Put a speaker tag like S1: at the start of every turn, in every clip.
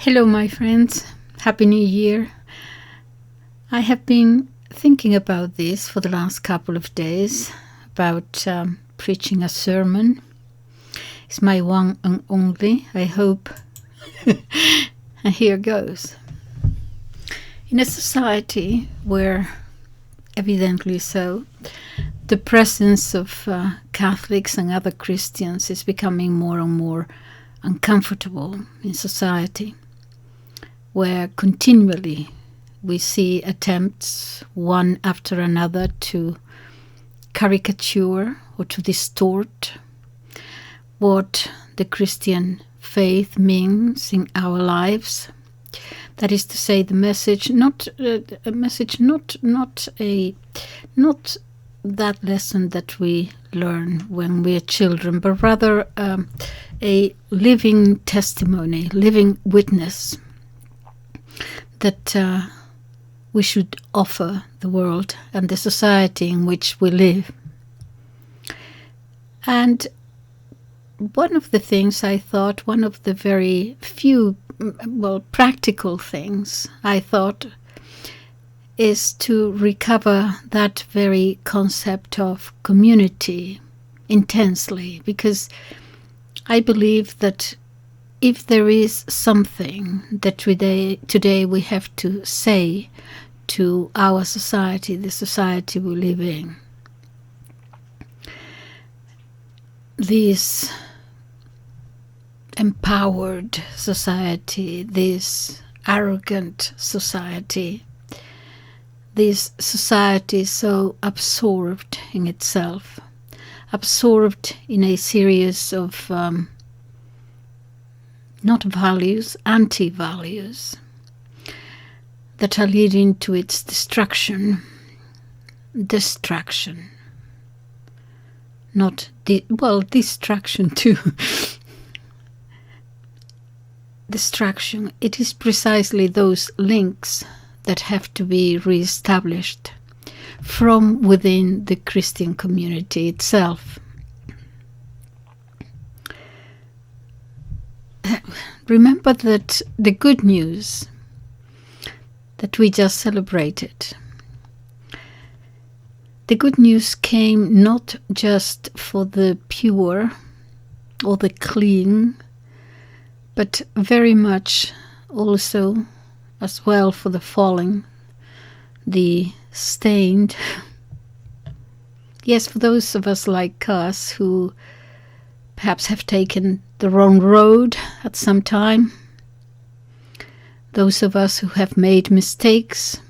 S1: Hello, my friends. Happy New Year. I have been thinking about this for the last couple of days, about preaching a sermon. It's my one and only, I hope. And here goes. In a society where, evidently so, the presence of Catholics and other Christians is becoming more and more uncomfortable in society, where continually we see attempts, one after another, to caricature or to distort what the Christian faith means in our lives. That is to say, the message, not that lesson that we learn when we are children, but rather a living testimony, living witness that we should offer the world and the society in which we live. And one of the things I thought, one of the very few, practical things I thought, is to recover that very concept of community intensely, because I believe that if there is something that today we have to say to our society, the society we live in, this empowered society, this arrogant society, this society so absorbed in itself, absorbed in a series of not values, anti-values, that are leading to its distraction, distraction too. Distraction. It is precisely those links that have to be re-established from within the Christian community itself. Remember that the good news that we just celebrated, the good news came not just for the pure or the clean, but very much also as well for the fallen, the stained. Yes, for those of us like us who perhaps have taken the wrong road at some time, those of us who have made mistakes,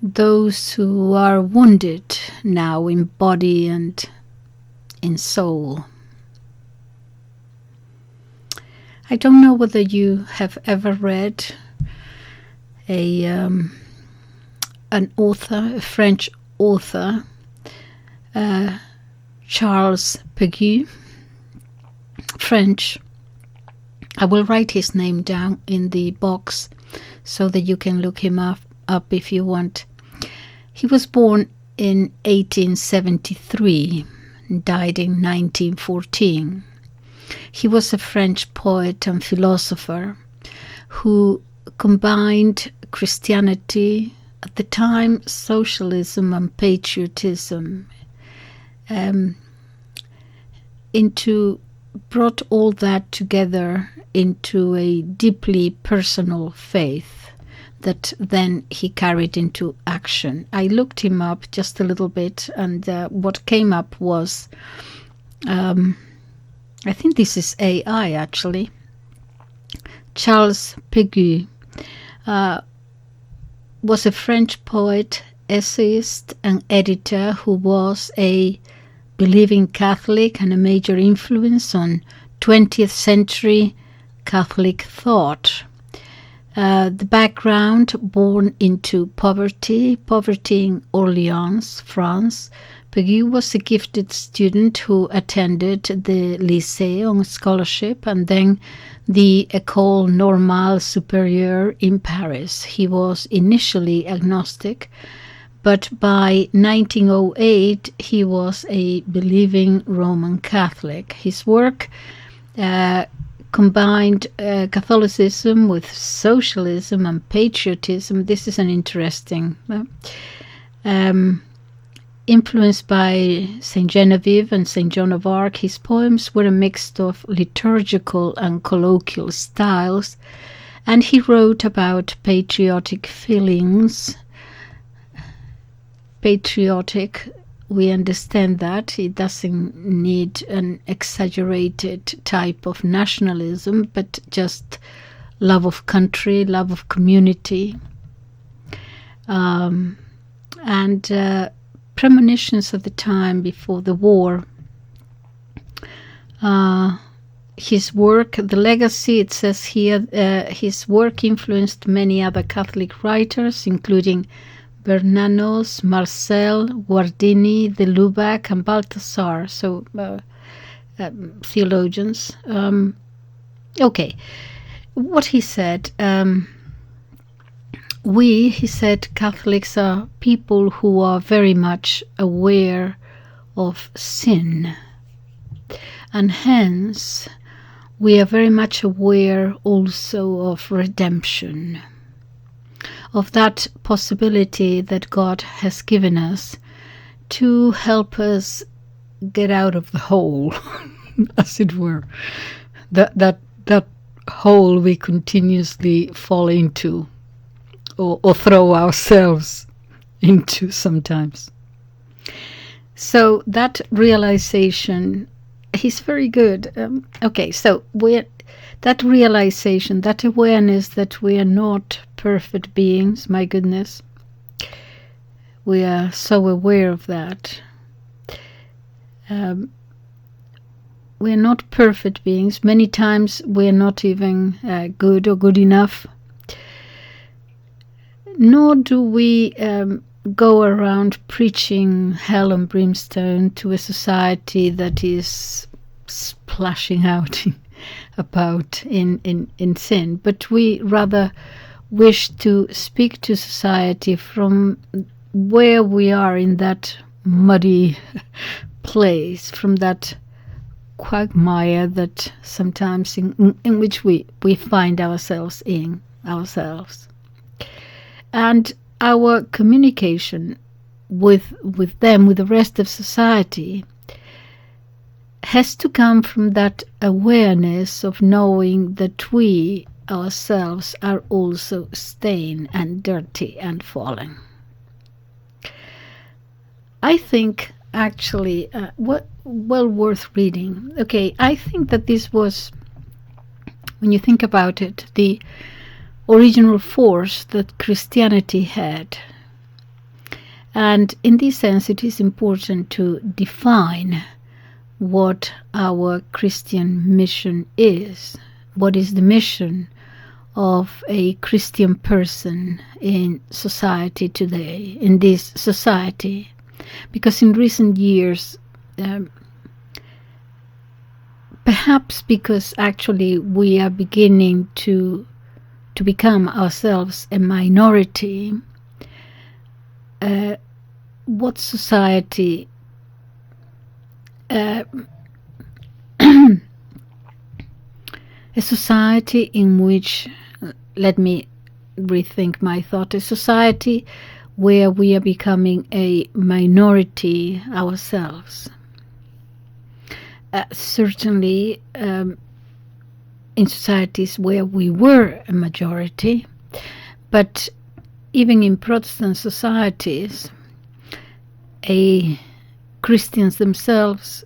S1: those who are wounded now in body and in soul. I don't know whether you have ever read an author, a French author, Charles Péguy, French. I will write his name down in the box so that you can look him up if you want. He was born in 1873 and died in 1914. He was a French poet and philosopher who combined Christianity, at the time socialism and patriotism, brought all that together into a deeply personal faith that then he carried into action. I looked him up just a little bit, and what came up was, I think this is AI actually, Charles Péguy was a French poet, essayist, and editor who was a believing Catholic and a major influence on 20th century Catholic thought. The background: born into poverty in Orleans, France. Péguy was a gifted student who attended the Lycée on scholarship and then the École Normale Supérieure in Paris. He was initially agnostic, but by 1908 he was a believing Roman Catholic. His work combined Catholicism with socialism and patriotism. This is an interesting influenced by Saint Genevieve and Saint Joan of Arc. His poems were a mix of liturgical and colloquial styles, and he wrote about patriotic feelings. Patriotic, we understand that it doesn't need an exaggerated type of nationalism, but just love of country, love of community, and premonitions of the time before the war. His work, the legacy, it says here, his work influenced many other Catholic writers, including Bernanos, Marcel, Guardini, de Lubac, and Balthasar, so theologians. Okay, what he said, he said, Catholics are people who are very much aware of sin, and hence we are very much aware also of redemption, of that possibility that God has given us to help us get out of the hole, as it were, that hole we continuously fall into, or throw ourselves into sometimes. So that realization, he's very good. Okay, so that realization, that awareness that we are not perfect beings, my goodness, we are so aware of that. We are not perfect beings. Many times we are not even good or good enough. Nor do we go around preaching hell and brimstone to a society that is splashing out about in sin, but we rather wish to speak to society from where we are in that muddy place, from that quagmire that sometimes in which we find ourselves in ourselves. And our communication with them, with the rest of society, has to come from that awareness of knowing that we ourselves are also stained and dirty and fallen. I think actually well worth reading. Okay, I think that this was, when you think about it, the original force that Christianity had. And in this sense, it is important to define what our Christian mission is. What is the mission of a Christian person in society today, in this society? Because in recent years, perhaps because actually we are beginning to become ourselves a minority, what society a society in which, let me rethink my thought, a society where we are becoming a minority ourselves. Certainly in societies where we were a majority, but even in Protestant societies, Christians themselves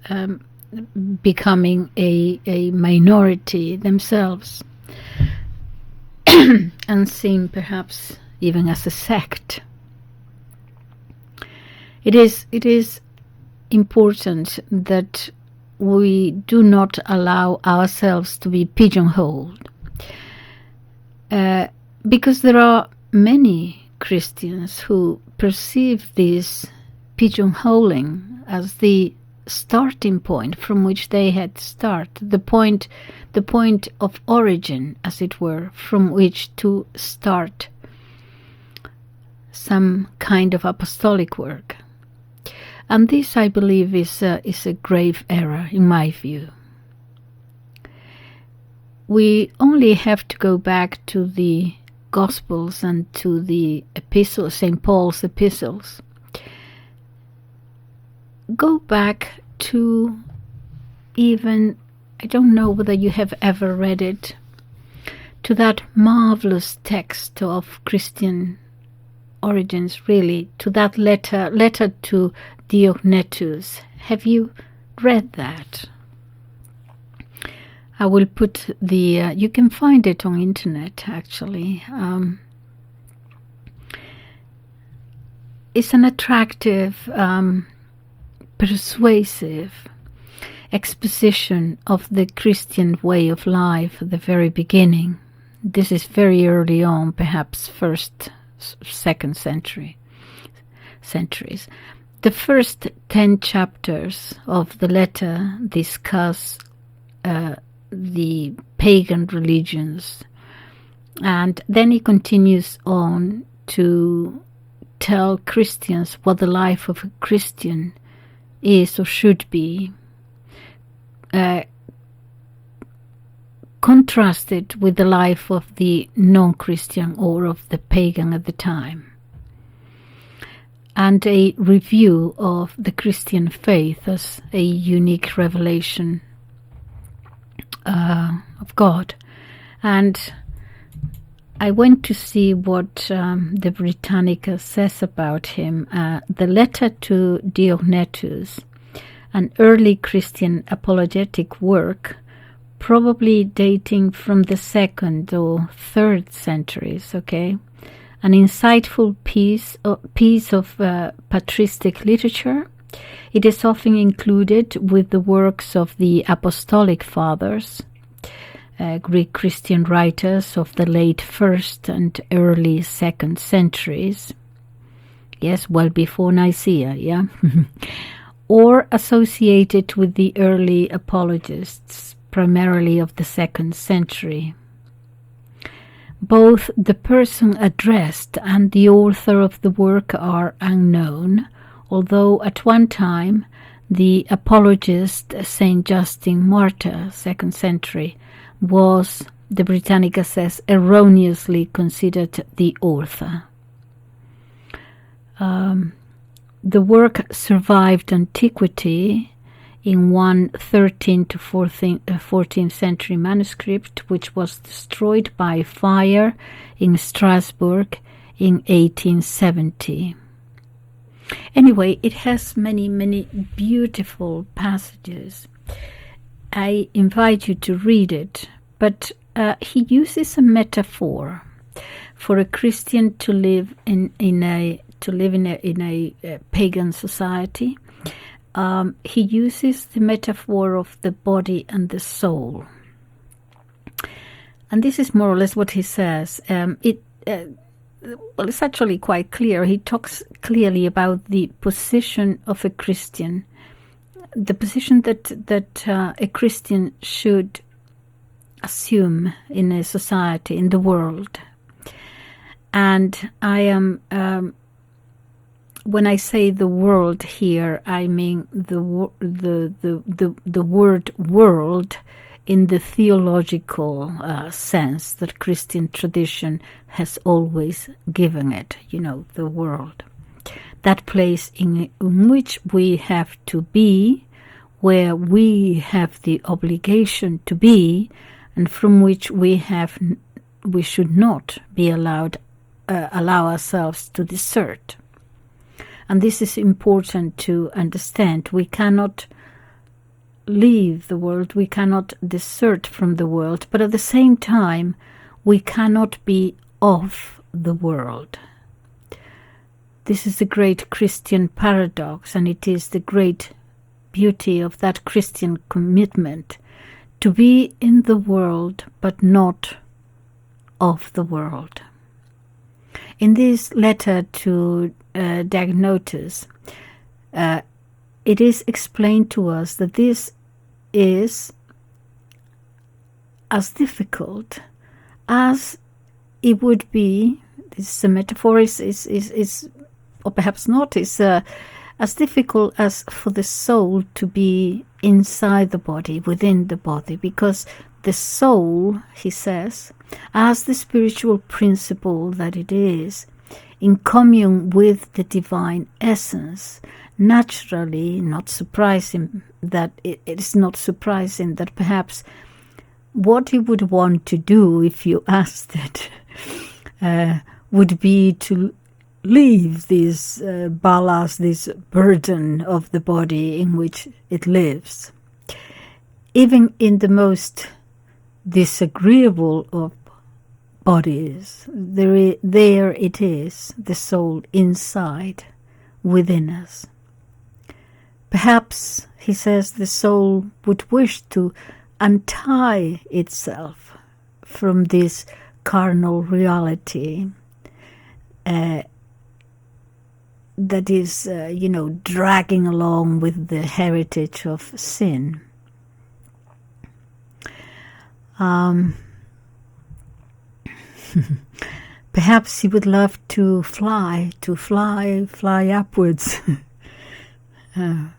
S1: becoming a minority themselves, and seen perhaps even as a sect. It is important that we do not allow ourselves to be pigeonholed, because there are many Christians who perceive this pigeonholing as the starting point from which they had started, the point of origin, as it were, from which to start some kind of apostolic work. And this, I believe, is a grave error, in my view. we only have to go back to the Gospels and to the epistles, St. Paul's epistles. Go back to even, I don't know whether you have ever read it, to that marvelous text of Christian origins, really, to that letter to Diognetus. Have you read that? I will put the, you can find it on internet actually. It's an attractive, persuasive exposition of the Christian way of life at the very beginning. This is very early on, perhaps second centuries. The first 10 chapters of the letter discuss the pagan religions, and then he continues on to tell Christians what the life of a Christian is or should be, contrasted with the life of the non-Christian or of the pagan at the time, and a review of the Christian faith as a unique revelation of God. And I went to see what the Britannica says about him. The letter to Diognetus, an early Christian apologetic work, probably dating from the 2nd or 3rd centuries, okay? An insightful piece of patristic literature. It is often included with the works of the Apostolic Fathers, Greek Christian writers of the late 1st and early 2nd centuries. Yes, well before Nicaea, yeah? Or associated with the early apologists, primarily of the 2nd century. Both the person addressed and the author of the work are unknown, although at one time the apologist Saint Justin Martyr, 2nd century, was, the Britannica says, erroneously considered the author. The work survived antiquity in one 13th to 14th century manuscript, which was destroyed by fire in Strasbourg in 1870. Anyway, it has many, many beautiful passages. I invite you to read it, but he uses a metaphor for a Christian to live in a pagan society. He uses the metaphor of the body and the soul, and this is more or less what he says. It's actually quite clear. He talks clearly about the position of a Christian, the position that a Christian should assume in a society, in the world. And I am, when I say the world here, I mean the word world in the theological sense that Christian tradition has always given it, the world. That place in which we have to be, where we have the obligation to be, and from which we should not be allow ourselves to desert. And this is important to understand. We cannot leave the world, we cannot desert from the world, but at the same time, we cannot be of the world. This is the great Christian paradox, and it is the great beauty of that Christian commitment to be in the world, but not of the world. In this letter to Diognetus, it is explained to us that this is as difficult as it would be. This metaphor is or perhaps not, is as difficult as for the soul to be inside the body, within the body, because the soul, he says, as the spiritual principle that it is, in commune with the divine essence, naturally, not surprising that it is not surprising that perhaps what he would want to do, if you asked it, would be to leave this ballast, this burden of the body in which it lives. Even in the most disagreeable of bodies, there it is, the soul inside, within us. Perhaps, he says, the soul would wish to untie itself from this carnal reality that is, dragging along with the heritage of sin. Perhaps he would love to fly upwards,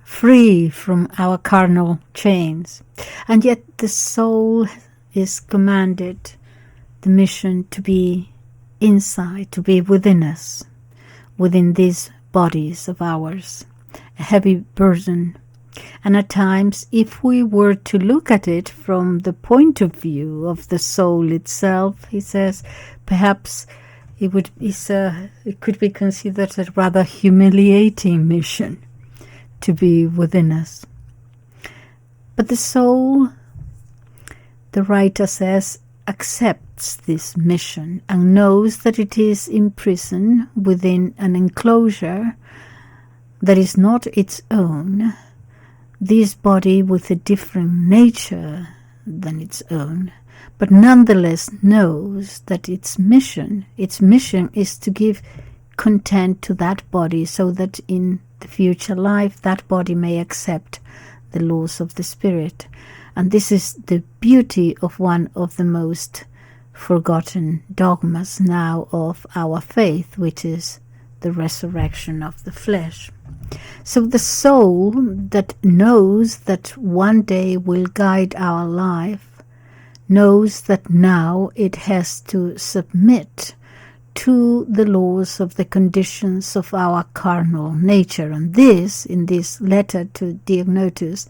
S1: free from our carnal chains. And yet the soul is commanded the mission to be inside, to be within us, within these bodies of ours, a heavy burden. And at times, if we were to look at it from the point of view of the soul itself, he says, perhaps it could be considered a rather humiliating mission to be within us. But the soul, the writer says, accepts this mission and knows that it is imprisoned within an enclosure that is not its own, this body with a different nature than its own, but nonetheless knows that its mission is to give content to that body so that in the future life that body may accept the laws of the Spirit. And this is the beauty of one of the most forgotten dogmas now of our faith, which is the resurrection of the flesh. So the soul that knows that one day will guide our life knows that now it has to submit to the laws of the conditions of our carnal nature. And this, in this letter to Diognetus,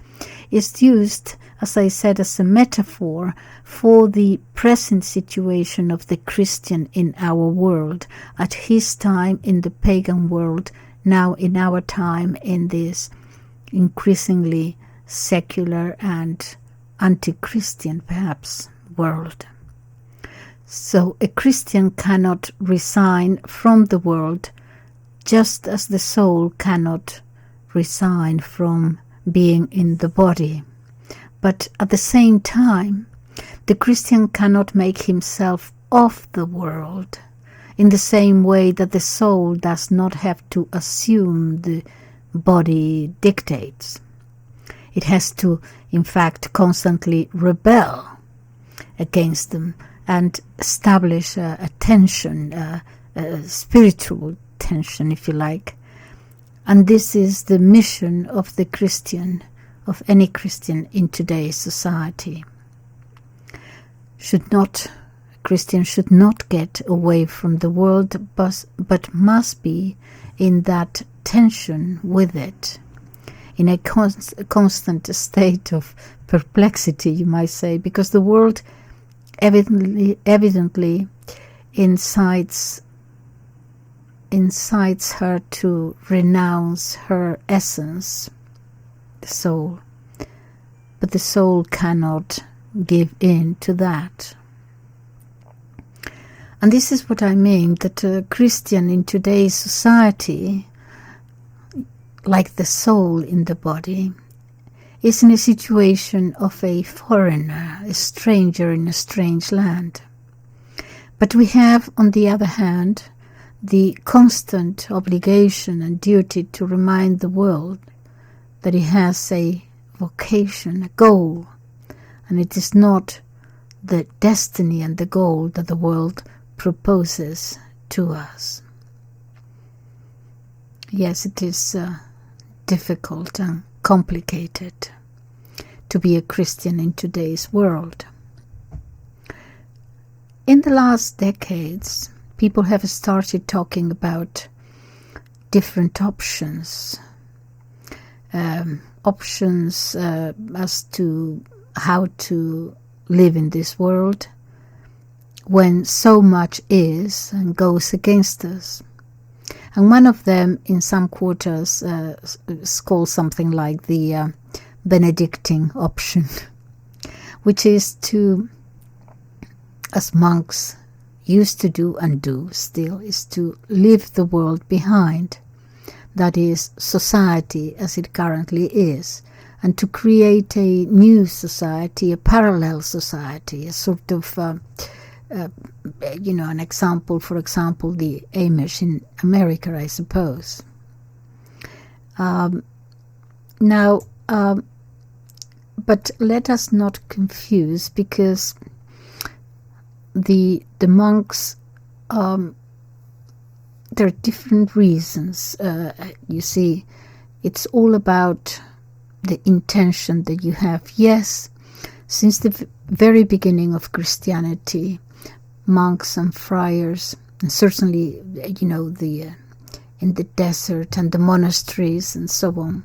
S1: is used, as I said, as a metaphor for the present situation of the Christian in our world, at his time in the pagan world, now in our time in this increasingly secular and anti-Christian, perhaps, world. So a Christian cannot resign from the world, just as the soul cannot resign from being in the body. But at the same time, the Christian cannot make himself of the world, in the same way that the soul does not have to assume the body dictates. It has to, in fact, constantly rebel against them and establish a tension, a spiritual tension, if you like. And this is the mission of the Christian, of any Christian in today's society. Christians should not get away from the world, but must be in that tension with it, in a constant state of perplexity, you might say, because the world evidently incites her to renounce her essence, the soul. But the soul cannot give in to that. And this is what I mean, that a Christian in today's society, like the soul in the body, is in a situation of a foreigner, a stranger in a strange land. But we have, on the other hand, the constant obligation and duty to remind the world that it has a vocation, a goal, and it is not the destiny and the goal that the world proposes to us. Yes, it is difficult and complicated to be a Christian in today's world. In the last decades, people have started talking about different options as to how to live in this world when so much is and goes against us. And one of them, in some quarters, is called something like the Benedictine option, which is to, as monks used to do and do still, is to leave the world behind, that is, society as it currently is, and to create a new society, a parallel society, a sort of an example, for example, the Amish in America, I suppose. But let us not confuse, because the monks, there are different reasons. You see, it's all about the intention that you have. Yes, since the very beginning of Christianity, monks and friars, and certainly, in the desert and the monasteries and so on,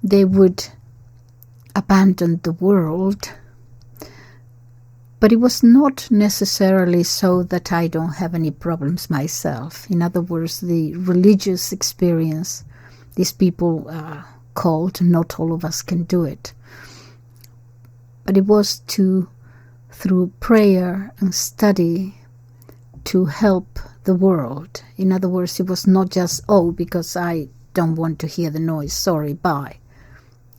S1: they would abandon the world. But it was not necessarily so that I don't have any problems myself. In other words, the religious experience, these people called, not all of us can do it. But it was through prayer and study, to help the world. In other words, it was not just, because I don't want to hear the noise, sorry, bye.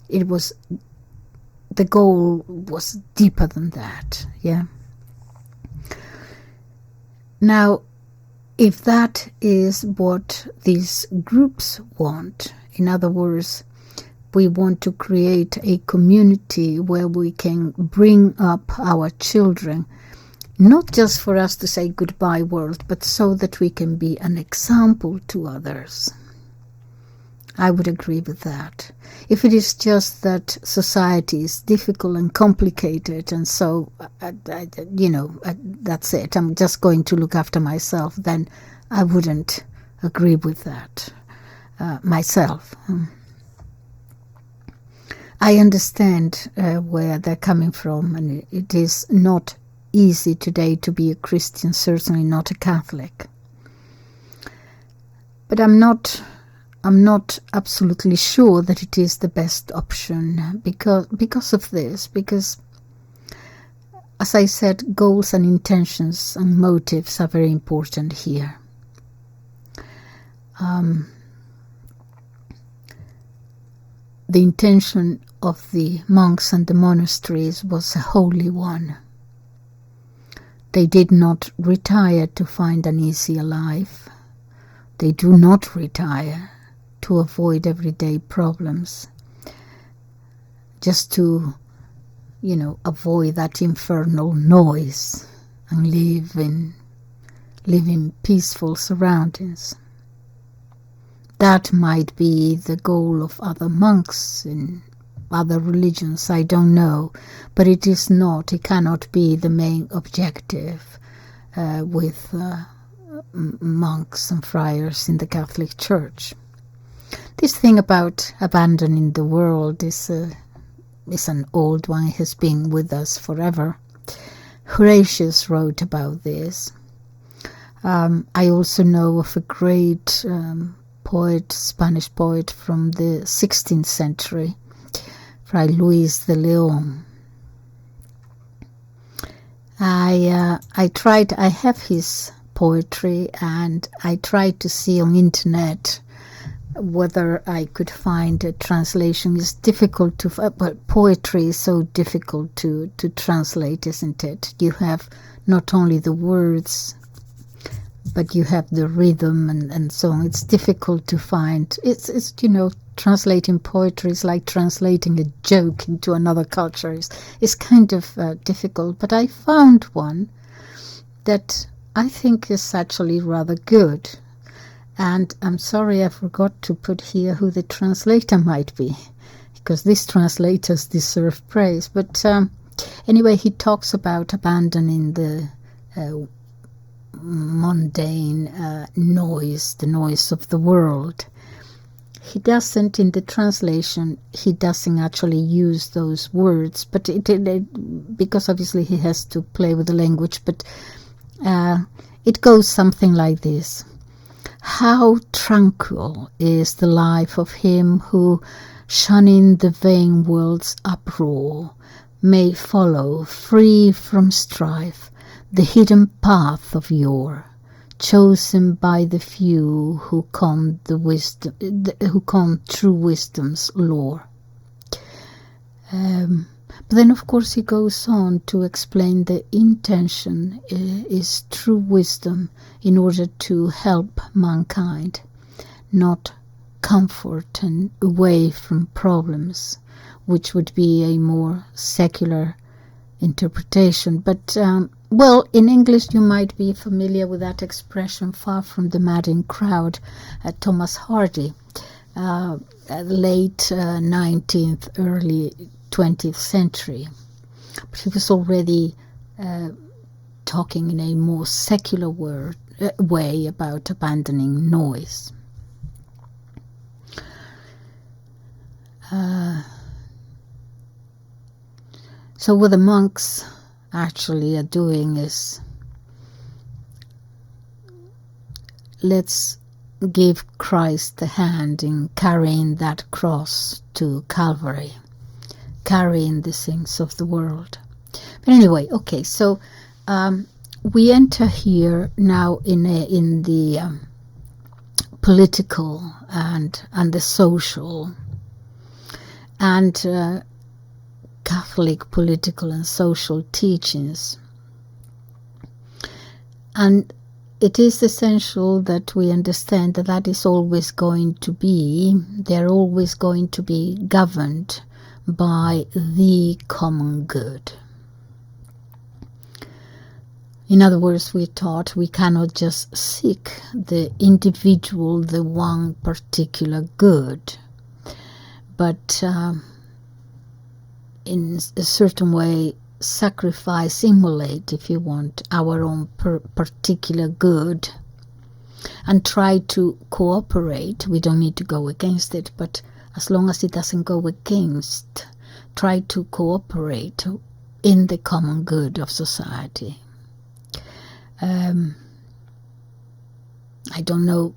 S1: It was, the goal was deeper than that, yeah. Now, if that is what these groups want, in other words, we want to create a community where we can bring up our children, not just for us to say goodbye world, but so that we can be an example to others. I would agree with that. If it is just that society is difficult and complicated, and so, that's it, I'm just going to look after myself, then I wouldn't agree with that myself. I understand where they're coming from, and it is not easy today to be a Christian, certainly not a Catholic. But I'm not absolutely sure that it is the best option because of this, because, as I said, goals and intentions and motives are very important here. The intention of the monks and the monasteries was a holy one. They did not retire to find an easier life. They do not retire to avoid everyday problems, just to, avoid that infernal noise and live in peaceful surroundings. That might be the goal of other monks in other religions, I don't know, but it is not, it cannot be the main objective with monks and friars in the Catholic Church. This thing about abandoning the world is an old one. It has been with us forever. Horatius wrote about this. I also know of a great Spanish poet from the 16th century, Fray Luis de Leon. I have his poetry, and I tried to see on internet whether I could find a translation. It's difficult to, but poetry is so difficult to translate, isn't it? You have not only the words, but you have the rhythm and so on. It's difficult to find. It's translating poetry is like translating a joke into another culture. It's kind of difficult, but I found one that I think is actually rather good. And I'm sorry I forgot to put here who the translator might be, because these translators deserve praise. But anyway, he talks about abandoning the mundane noise, the noise of the world. He doesn't, in the translation, he doesn't actually use those words, but because obviously he has to play with the language, but it goes something like this. How tranquil is the life of him who, shunning the vain world's uproar, may follow, free from strife, the hidden path of yore, chosen by the few who come through wisdom's lore. But then, of course, he goes on to explain the intention is true wisdom in order to help mankind, not comfort and away from problems, which would be a more secular interpretation. But well, in English you might be familiar with that expression, far from the madding crowd, Thomas Hardy, late 19th, early 20th century. But he was already talking in a more secular way about abandoning noise. So what the monks actually are doing is, let's give Christ a hand in carrying that cross to Calvary, carrying the sins of the world. But anyway, okay, so we enter here now in the political and the social and Catholic political and social teachings. And it is essential that we understand that that is always going to be, they're always going to be governed by the common good. In other words, we're taught we cannot just seek the individual, the one particular good, but in a certain way sacrifice, immolate, if you want, our own particular good and try to cooperate. We don't need to go against it, but as long as it doesn't go against, try to cooperate in the common good of society. I don't know,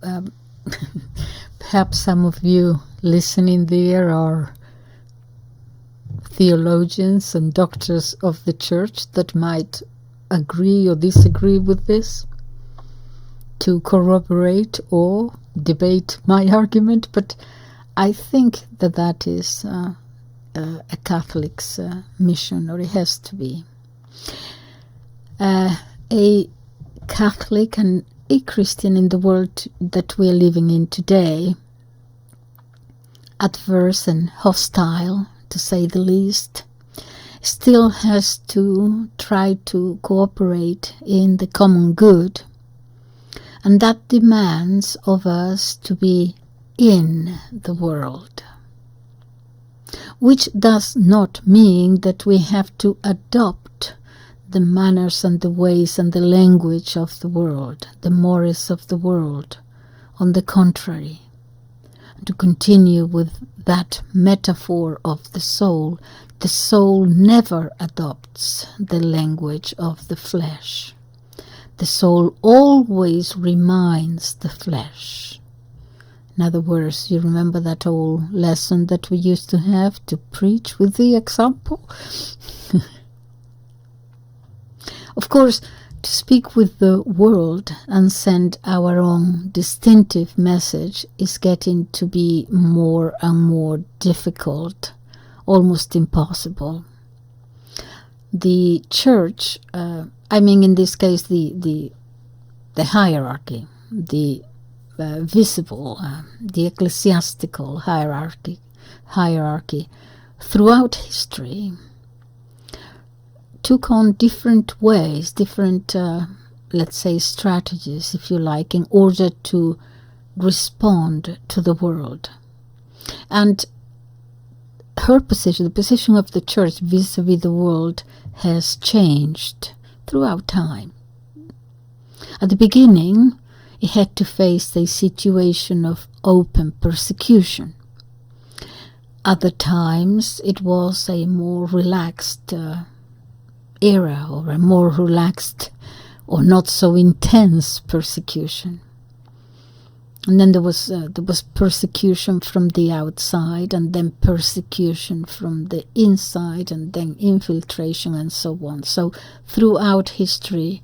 S1: perhaps some of you listening there are theologians and doctors of the church that might agree or disagree with this, to corroborate or debate my argument, but I think that that is a Catholic's mission, or it has to be. A Catholic and a Christian in the world that we are living in today, adverse and hostile, to say the least, still has to try to cooperate in the common good, and that demands of us to be in the world, which does not mean that we have to adopt the manners and the ways and the language of the world, the mores of the world. On the contrary, to continue with that metaphor of the soul never adopts the language of the flesh. The soul always reminds the flesh. In other words, you remember that old lesson that we used to have, to preach with the example? Of course, to speak with the world and send our own distinctive message is getting to be more and more difficult, almost impossible. The church, in this case, the hierarchy, the visible, the ecclesiastical hierarchy throughout history took on different ways, different, let's say, strategies, if you like, in order to respond to the world. And her position, the position of the church vis-a-vis the world, has changed throughout time. At the beginning, it had to face a situation of open persecution. Other times, it was a more relaxed era, or a more relaxed or not so intense persecution. And then there was persecution from the outside, and then persecution from the inside, and then infiltration, and so on. So throughout history,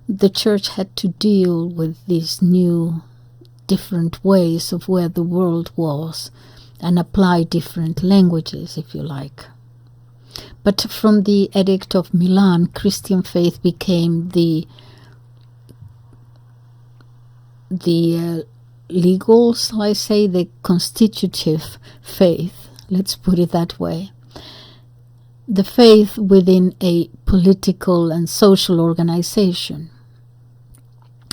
S1: the church had to deal with these new, different ways of where the world was, and apply different languages, if you like. But from the Edict of Milan, Christian faith became the legal, shall I say, the constitutive faith, let's put it that way. The faith within a political and social organization.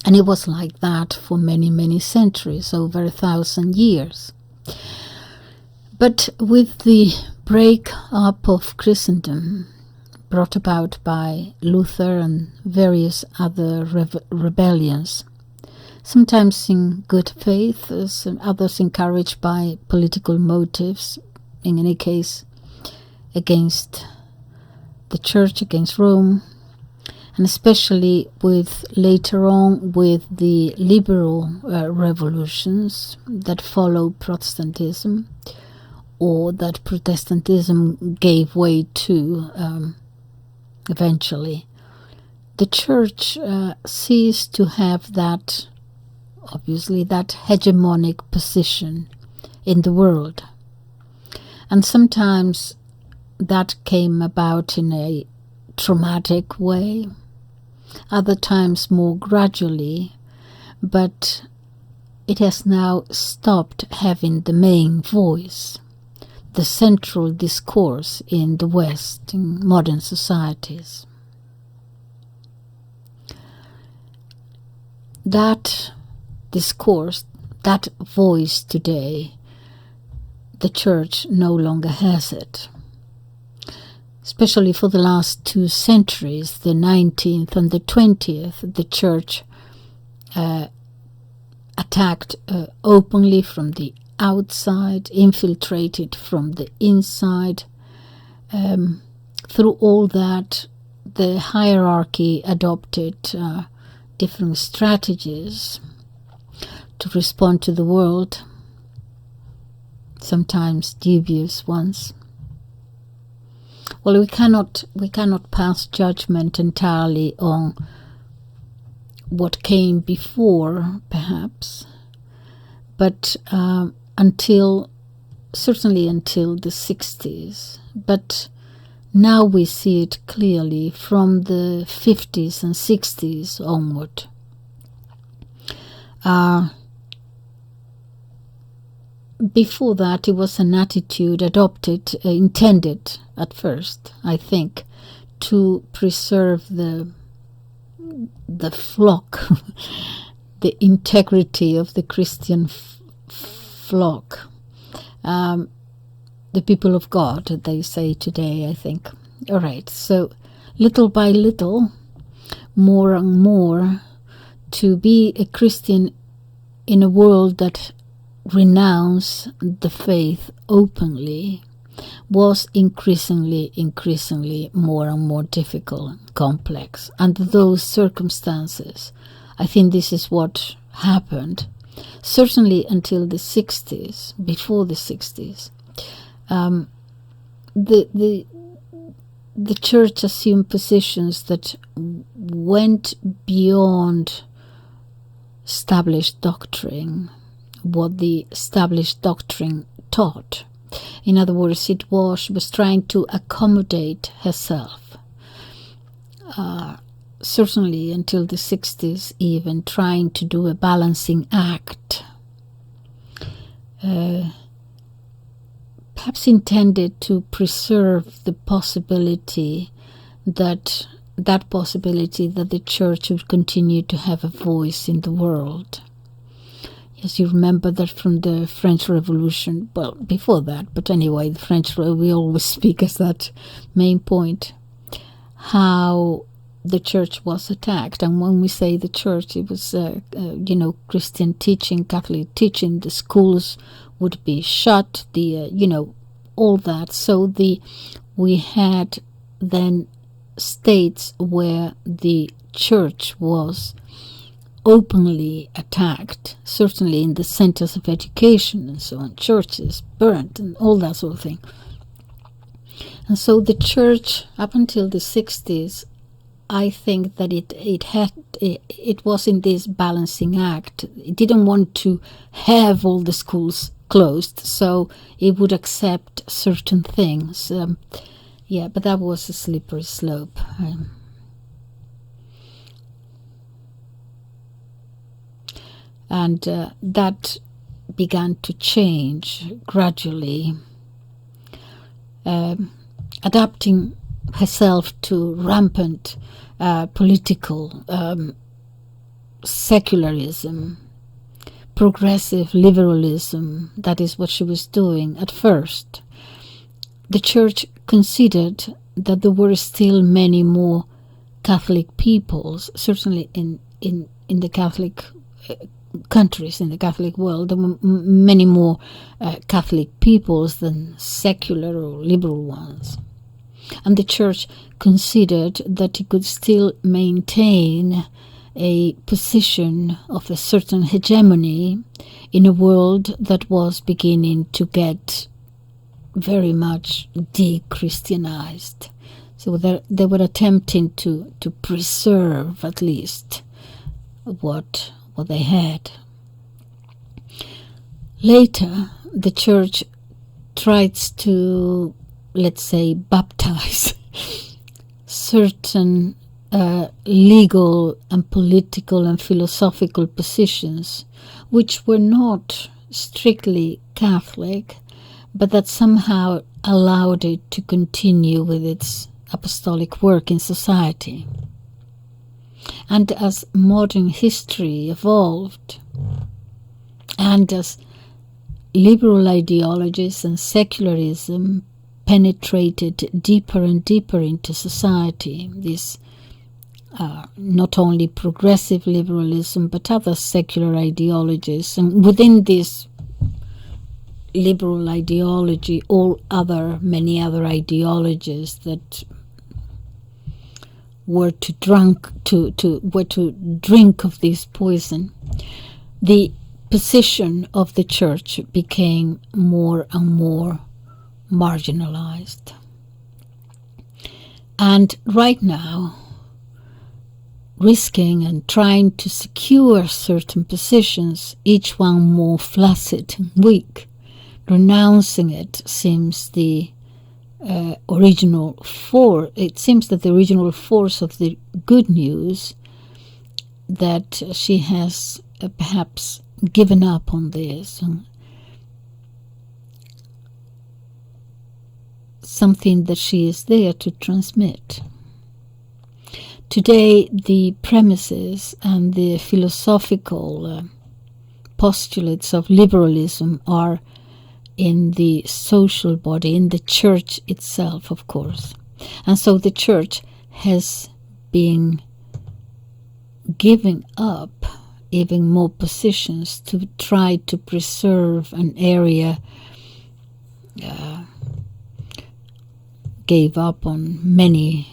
S1: And it was like that for many, many centuries, over 1,000 years. But with the break-up of Christendom, brought about by Luther and various other rebellions, sometimes in good faith, others encouraged by political motives, in any case against the church, against Rome, and especially with later on with the liberal revolutions that followed Protestantism, or that Protestantism gave way to eventually. The church ceased to have that, obviously, that hegemonic position in the world. And sometimes that came about in a traumatic way, other times more gradually, but it has now stopped having the main voice, the central discourse in the West, in modern societies. That discourse, that voice today, the church no longer has it. Especially for the last 2 centuries, the 19th and the 20th, the church attacked openly from the outside, infiltrated from the inside. Through all that, the hierarchy adopted different strategies to respond to the world, sometimes dubious ones. Well, we cannot pass judgment entirely on what came before, perhaps, but certainly until the 60s. But now we see it clearly from the 50s and 60s onward. Before that, it was an attitude adopted, intended at first, I think, to preserve the flock, the integrity of the Christian flock, the people of God, they say today, I think. All right, so little by little, more and more, to be a Christian in a world that renounce the faith openly was increasingly more and more difficult and complex. Under those circumstances, I think this is what happened, certainly until the 60s, before the 60s. The church assumed positions that went beyond established doctrine, what the established doctrine taught. In other words, it was trying to accommodate herself. Certainly until the 60s, even trying to do a balancing act. Perhaps intended to preserve the possibility that the church would continue to have a voice in the world. Yes, you remember that from the French Revolution, well, before that, but anyway, the French, we always speak as that main point, how the church was attacked. And when we say the church, it was, Christian teaching, Catholic teaching, the schools would be shut, all that. So we had then states where the church was openly attacked, certainly in the centers of education and so on, churches burned and all that sort of thing. And so the church, up until the 60s, I think that it was in this balancing act. It didn't want to have all the schools closed, so it would accept certain things. But that was a slippery slope. And that began to change gradually, adapting herself to rampant political secularism, progressive liberalism. That is what she was doing at first. The church considered that there were still many more Catholic peoples, certainly in the Catholic countries, in the Catholic world. There were many more Catholic peoples than secular or liberal ones. And the church considered that it could still maintain a position of a certain hegemony in a world that was beginning to get very much de-Christianized. So they were attempting to preserve at least what they had. Later, the church tries to, let's say, baptize certain legal and political and philosophical positions which were not strictly Catholic, but that somehow allowed it to continue with its apostolic work in society. And as modern history evolved, and as liberal ideologies and secularism penetrated deeper and deeper into society, this not only progressive liberalism but other secular ideologies, and within this liberal ideology many other ideologies that were to drink of this poison, the position of the church became more and more marginalized. And right now, risking and trying to secure certain positions, each one more flaccid and weak, renouncing it seems the original force. It seems that the original force of the good news, that she has perhaps given up on this, and something that she is there to transmit. Today, the premises and the philosophical postulates of liberalism are in the social body, in the church itself, of course. And so the church has been giving up even more positions to try to preserve an area, gave up on many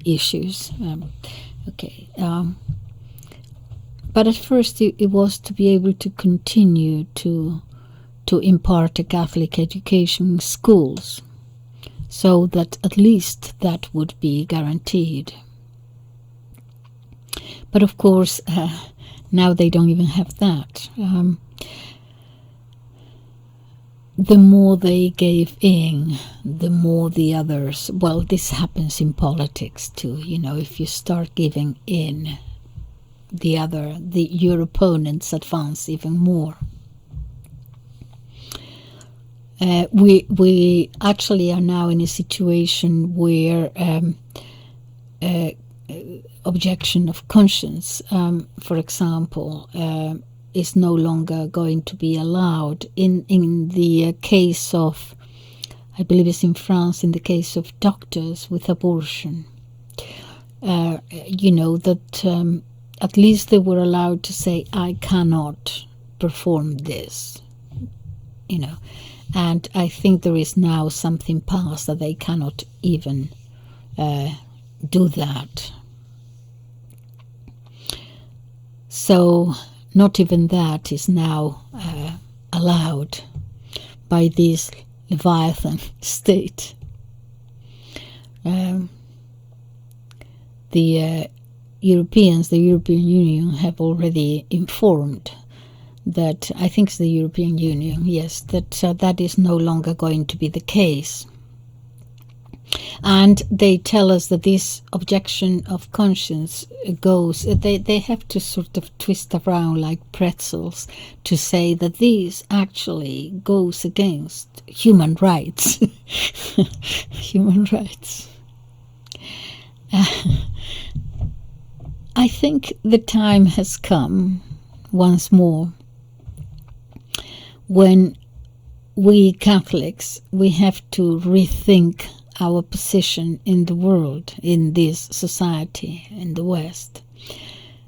S1: issues. But at first it was to be able to continue to impart a Catholic education in schools, so that at least that would be guaranteed. But of course, now they don't even have that. The more they gave in, the more the others... Well, this happens in politics too. If you start giving in, your opponents advance even more. We actually are now in a situation where objection of conscience, for example, is no longer going to be allowed in the case of, I believe it's in France, in the case of doctors with abortion. That at least they were allowed to say, I cannot perform this, and I think there is now something passed that they cannot even do that. So not even that is now allowed by this Leviathan state. The European Union have already informed that, I think it's the European Union, yes, that that is no longer going to be the case. And they tell us that this objection of conscience goes, they have to sort of twist around like pretzels to say that this actually goes against human rights. Human rights. I think the time has come once more when we Catholics, we have to rethink our position in the world, in this society, in the West.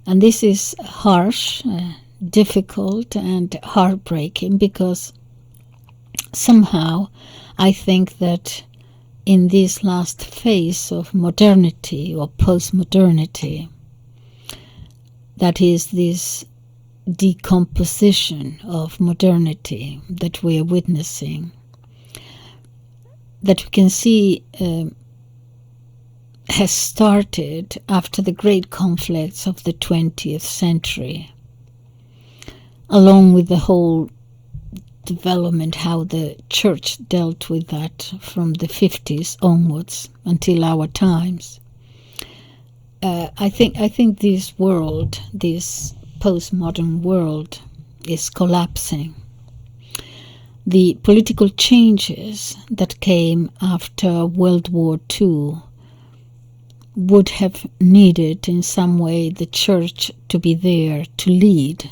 S1: And this is harsh, difficult and heartbreaking, because somehow I think that in this last phase of modernity or post-modernity, that is this decomposition of modernity that we are witnessing, that we can see has started after the great conflicts of the 20th century, along with the whole development, how the church dealt with that from the 50s onwards until our times. I think this world, this postmodern world, is collapsing. The political changes that came after World War II would have needed in some way the church to be there to lead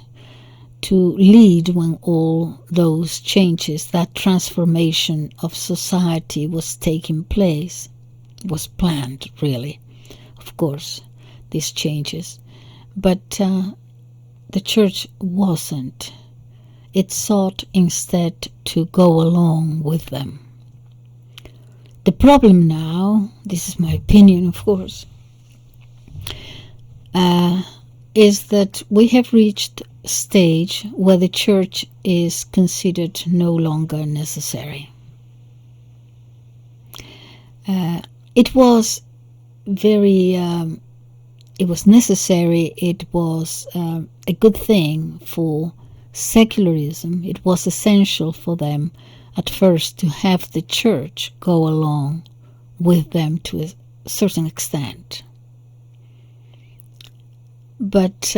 S1: when all those changes, that transformation of society was taking place, was planned really, of course, these changes. But the church wasn't. It sought instead to go along with them. The problem now, this is my opinion of course, is that we have reached a stage where the church is considered no longer necessary. It was necessary, it was a good thing for secularism. It was essential for them at first to have the church go along with them to a certain extent. But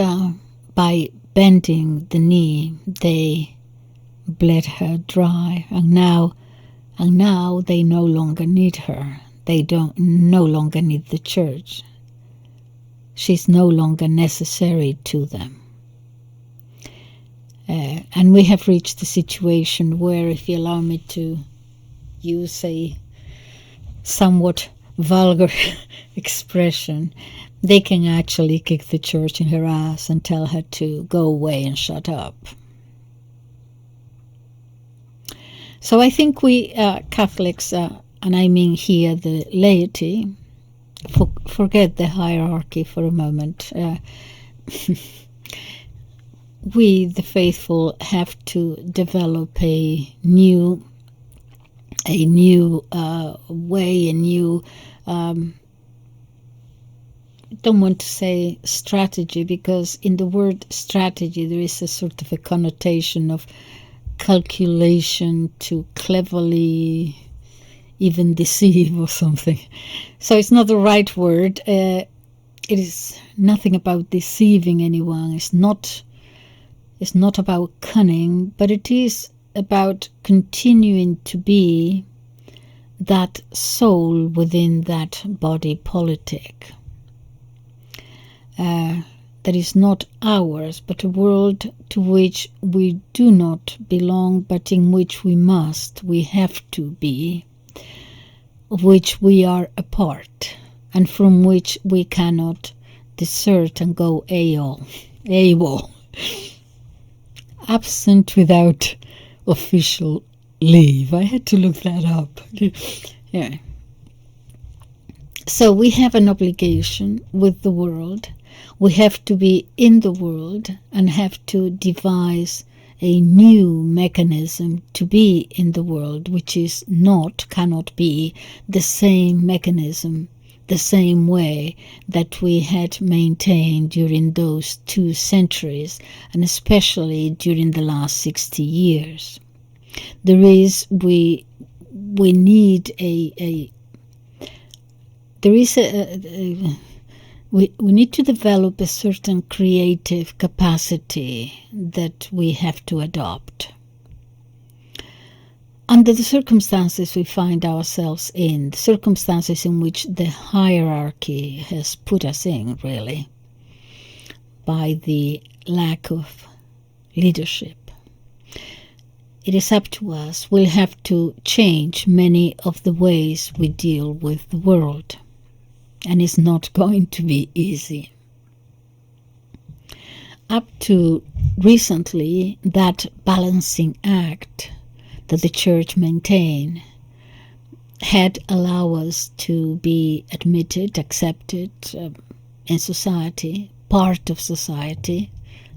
S1: by bending the knee, they bled her dry, and now they no longer need her. They no longer need the church. She's no longer necessary to them. And we have reached a situation where, if you allow me to use a somewhat vulgar expression, they can actually kick the church in her ass and tell her to go away and shut up. So I think we Catholics, and I mean here the laity, forget the hierarchy for a moment. We, the faithful, have to develop a new way, a new, don't want to say strategy, because in the word strategy there is a sort of a connotation of calculation, to cleverly even deceive or something. So it's not the right word. It is nothing about deceiving anyone. It's not about cunning, but it is about continuing to be that soul within that body politic. that is not ours, but a world to which we do not belong, but in which we have to be, of which we are a part, and from which we cannot desert and go AWOL, absent without official leave. I had to look that up. Yeah. So we have an obligation with the world. We have to be in the world and have to devise a new mechanism to be in the world, which cannot be the same mechanism, the same way that we had maintained during those 2 centuries, and especially during the last 60 years. We need we need to develop a certain creative capacity that we have to adopt. Under the circumstances we find ourselves in, the circumstances in which the hierarchy has put us in, really, by the lack of leadership, it is up to us. We'll have to change many of the ways we deal with the world. And it's not going to be easy. Up to recently, that balancing act that the Church maintained had allowed us to be admitted, accepted in society, part of society,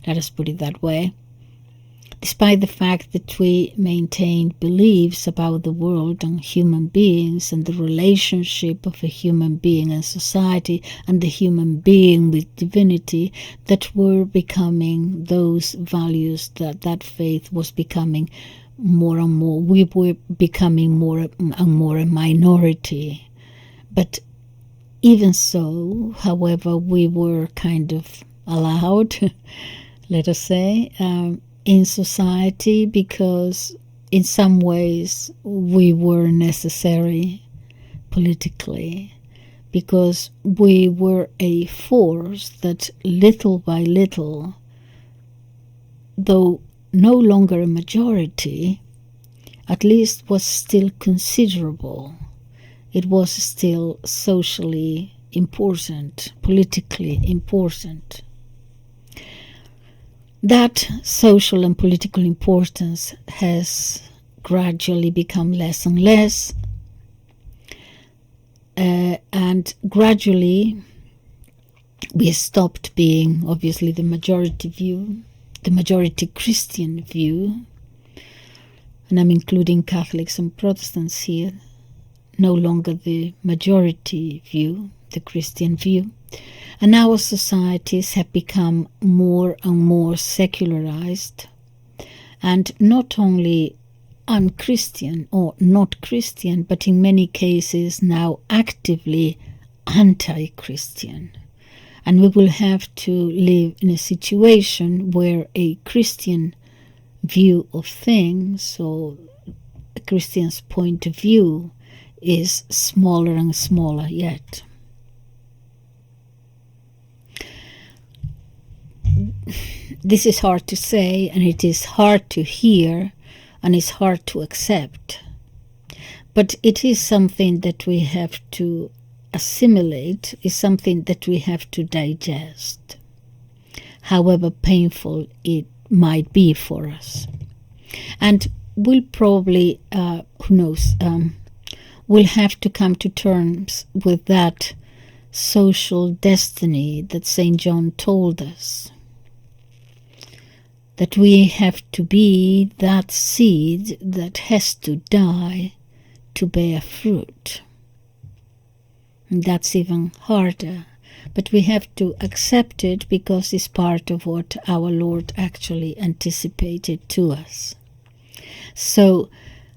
S1: let us put it that way, despite the fact that we maintained beliefs about the world and human beings and the relationship of a human being and society and the human being with divinity, that were becoming those values, that faith was becoming more and more. We were becoming more and more a minority. But even so, however, we were kind of allowed, let us say, in society, because in some ways we were necessary politically, because we were a force that little by little, though no longer a majority, at least was still considerable. It was still socially important, politically important. That social and political importance has gradually become less and less, and gradually we stopped being, obviously, the majority view, the majority Christian view, and I'm including Catholics and Protestants here, no longer the majority view, the Christian view. And our societies have become more and more secularized, and not only unchristian or not Christian, but in many cases now actively anti-Christian. And we will have to live in a situation where a Christian view of things, or a Christian's point of view, is smaller and smaller yet. This is hard to say, and it is hard to hear, and it's hard to accept. But it is something that we have to assimilate, is something that we have to digest, however painful it might be for us. And we'll probably, who knows, we'll have to come to terms with that social destiny that St. John told us, that we have to be that seed that has to die to bear fruit. And that's even harder, but we have to accept it because it's part of what our Lord actually anticipated to us. So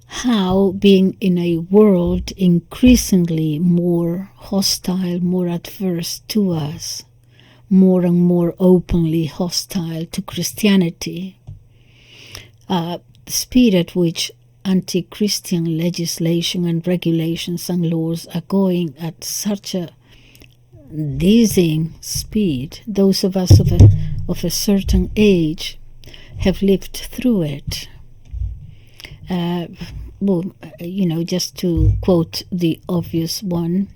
S1: how, being in a world increasingly more hostile, more adverse to us, more and more openly hostile to Christianity, the speed at which anti-Christian legislation and regulations and laws are going at such a dizzying speed. Those of us of a certain age have lived through it. Well, just to quote the obvious one,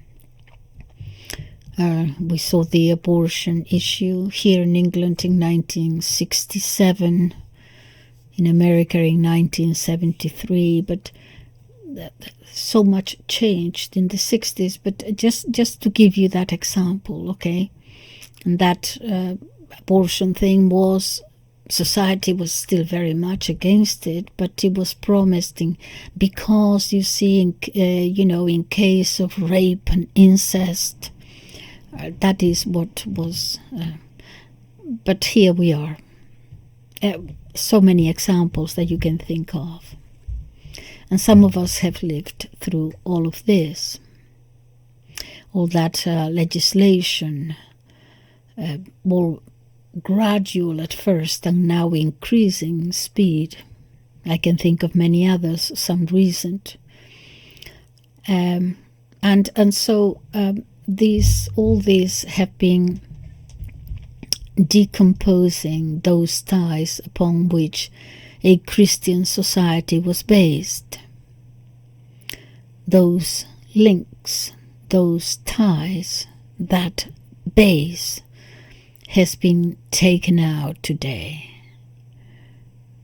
S1: we saw the abortion issue here in England in 1967, in America in 1973, but so much changed in the 60s. But just to give you that example, okay, and that abortion thing was, society was still very much against it, but it was promised because you see, in case of rape and incest, that is what was. But here we are. So many examples that you can think of. And some of us have lived through all of this. All that legislation, more gradual at first and now increasing speed. I can think of many others, some recent. And so all these have been decomposing those ties upon which a Christian society was based. Those links, those ties, that base has been taken out today.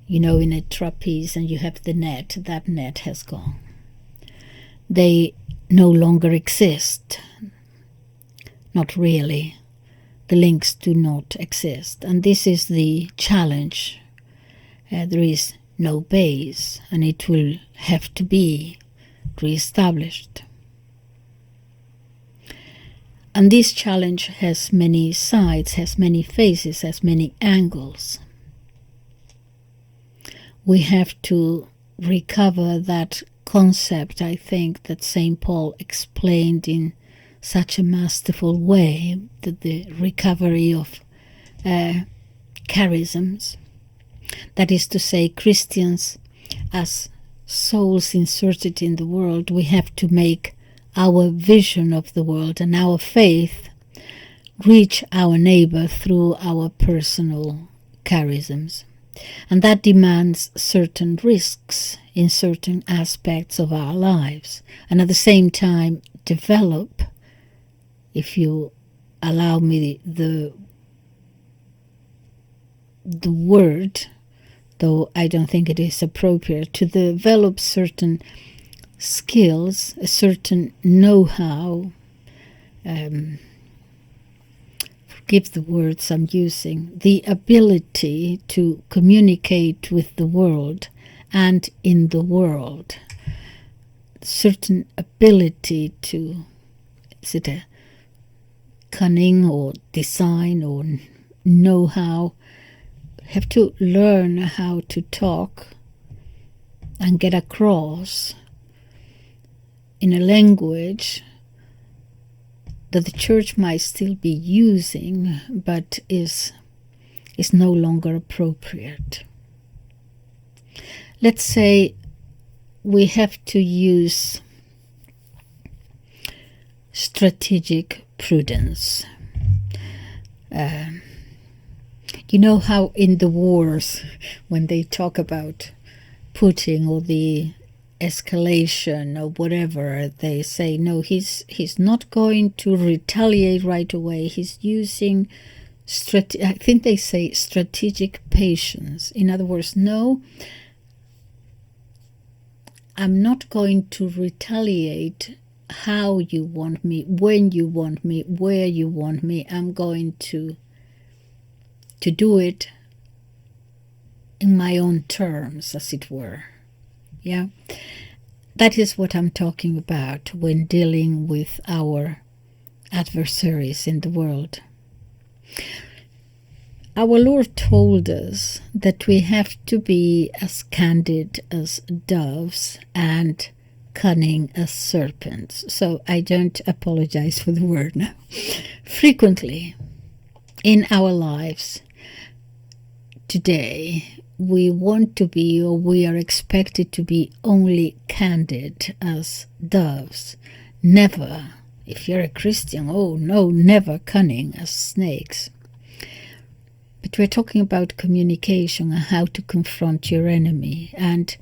S1: In a trapeze and you have the net, that net has gone. They no longer exist. Not really. The links do not exist. And this is the challenge. There is no base, and it will have to be re-established. And this challenge has many sides, has many faces, has many angles. We have to recover that concept, I think, that St. Paul explained in such a masterful way, that the recovery of charisms. That is to say, Christians as souls inserted in the world, we have to make our vision of the world and our faith reach our neighbor through our personal charisms. And that demands certain risks in certain aspects of our lives, and at the same time develop, if you allow me the word, though I don't think it is appropriate, to develop certain skills, a certain know-how, forgive the words I'm using, the ability to communicate with the world and in the world, certain ability to, is it a cunning or design or know-how, have to learn how to talk and get across in a language that the church might still be using, but is no longer appropriate. Let's say we have to use strategic prudence. You know how in the wars, when they talk about Putin or the escalation or whatever, they say, no, he's not going to retaliate right away. He's using, I think they say strategic patience. In other words, no, I'm not going to retaliate how you want me, when you want me, where you want me. I'm going to do it in my own terms, as it were. Yeah, that is what I'm talking about when dealing with our adversaries in the world. Our Lord told us that we have to be as candid as doves and cunning as serpents. So I don't apologize for the word now. Frequently in our lives today, we want to be, or we are expected to be, only candid as doves, never If you're a Christian, oh no, never cunning as snakes. But we're talking about communication and how to confront your enemy, and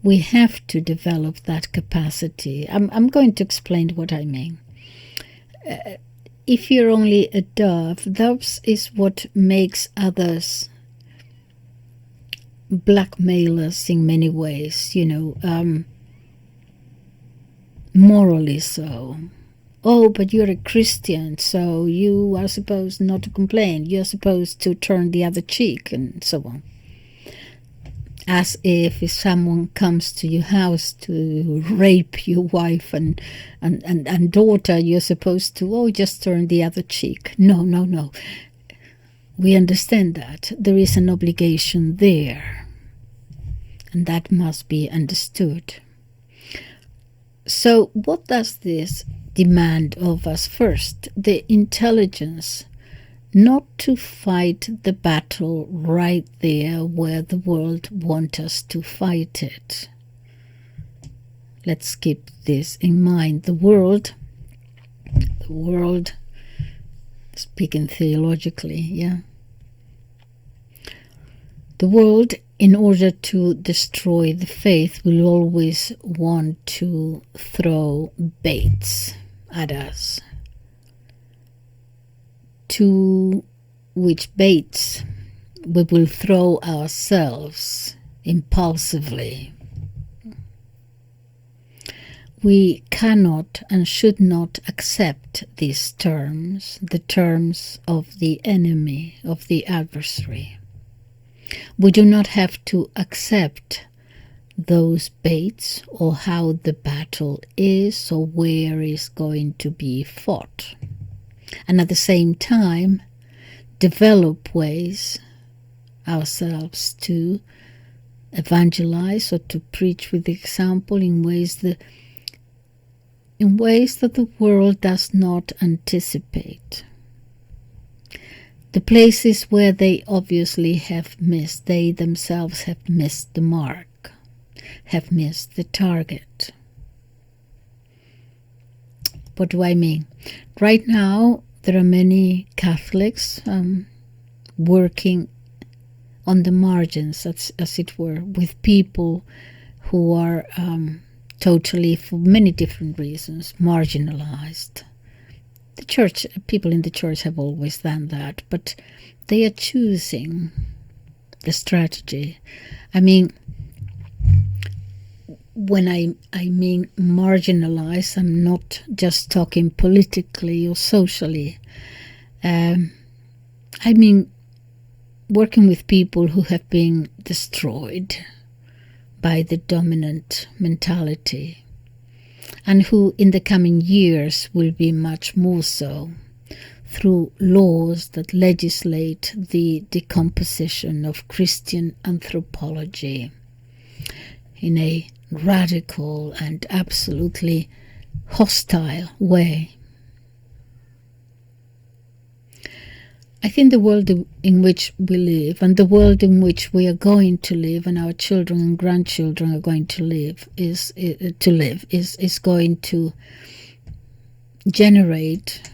S1: we have to develop that capacity. I'm going to explain what I mean. If you're only a dove, that is what makes others blackmail us in many ways, morally so. Oh, but you're a Christian, so you are supposed not to complain. You're supposed to turn the other cheek, and so on. As if someone comes to your house to rape your wife and daughter, you're supposed to, just turn the other cheek. No. We understand that. There is an obligation there, and that must be understood. So what does this demand of us? First, the intelligence not to fight the battle right there where the world wants us to fight it. Let's keep this in mind. The world, speaking theologically, the world, in order to destroy the faith, will always want to throw baits at us, to which baits we will throw ourselves impulsively. We cannot and should not accept these terms, the terms of the enemy, of the adversary. We do not have to accept those baits or how the battle is or where is going to be fought. And at the same time, develop ways ourselves to evangelize or to preach with example in ways that the world does not anticipate. The places where they obviously have missed, they themselves have missed the mark, have missed the target. What do I mean? Right now, there are many Catholics working on the margins, as it were, with people who are totally, for many different reasons, marginalized. The church, people in the church have always done that, but they are choosing the strategy. I mean, when I mean marginalize, I'm not just talking politically or socially. I mean working with people who have been destroyed by the dominant mentality, and who in the coming years will be much more so through laws that legislate the decomposition of Christian anthropology in a radical and absolutely hostile way. I think the world in which we live, and the world in which we are going to live, and our children and grandchildren are going to live, is going to generate,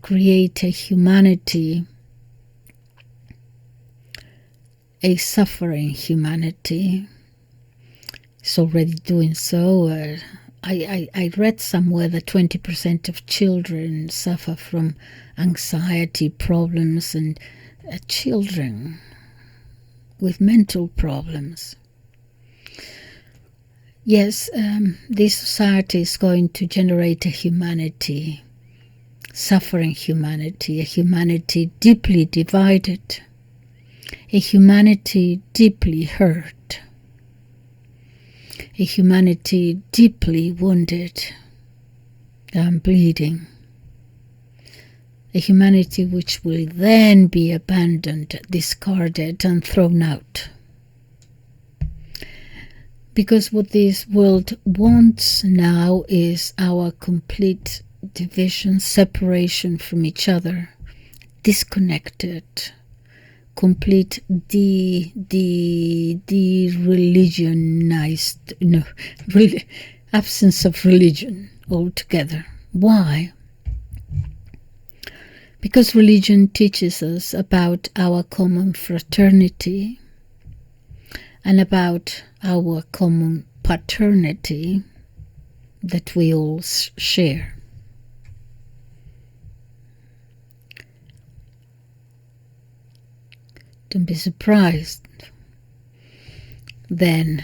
S1: create a humanity, a suffering humanity. It's already doing so. I read somewhere that 20% of children suffer from anxiety problems, and children with mental problems. Yes, this society is going to generate a humanity, suffering humanity, a humanity deeply divided, a humanity deeply hurt, a humanity deeply wounded and bleeding, a humanity which will then be abandoned, discarded, and thrown out. Because what this world wants now is our complete division, separation from each other, disconnected, complete de-religionized, absence of religion altogether. Why? Because religion teaches us about our common fraternity and about our common paternity that we all share. Don't be surprised then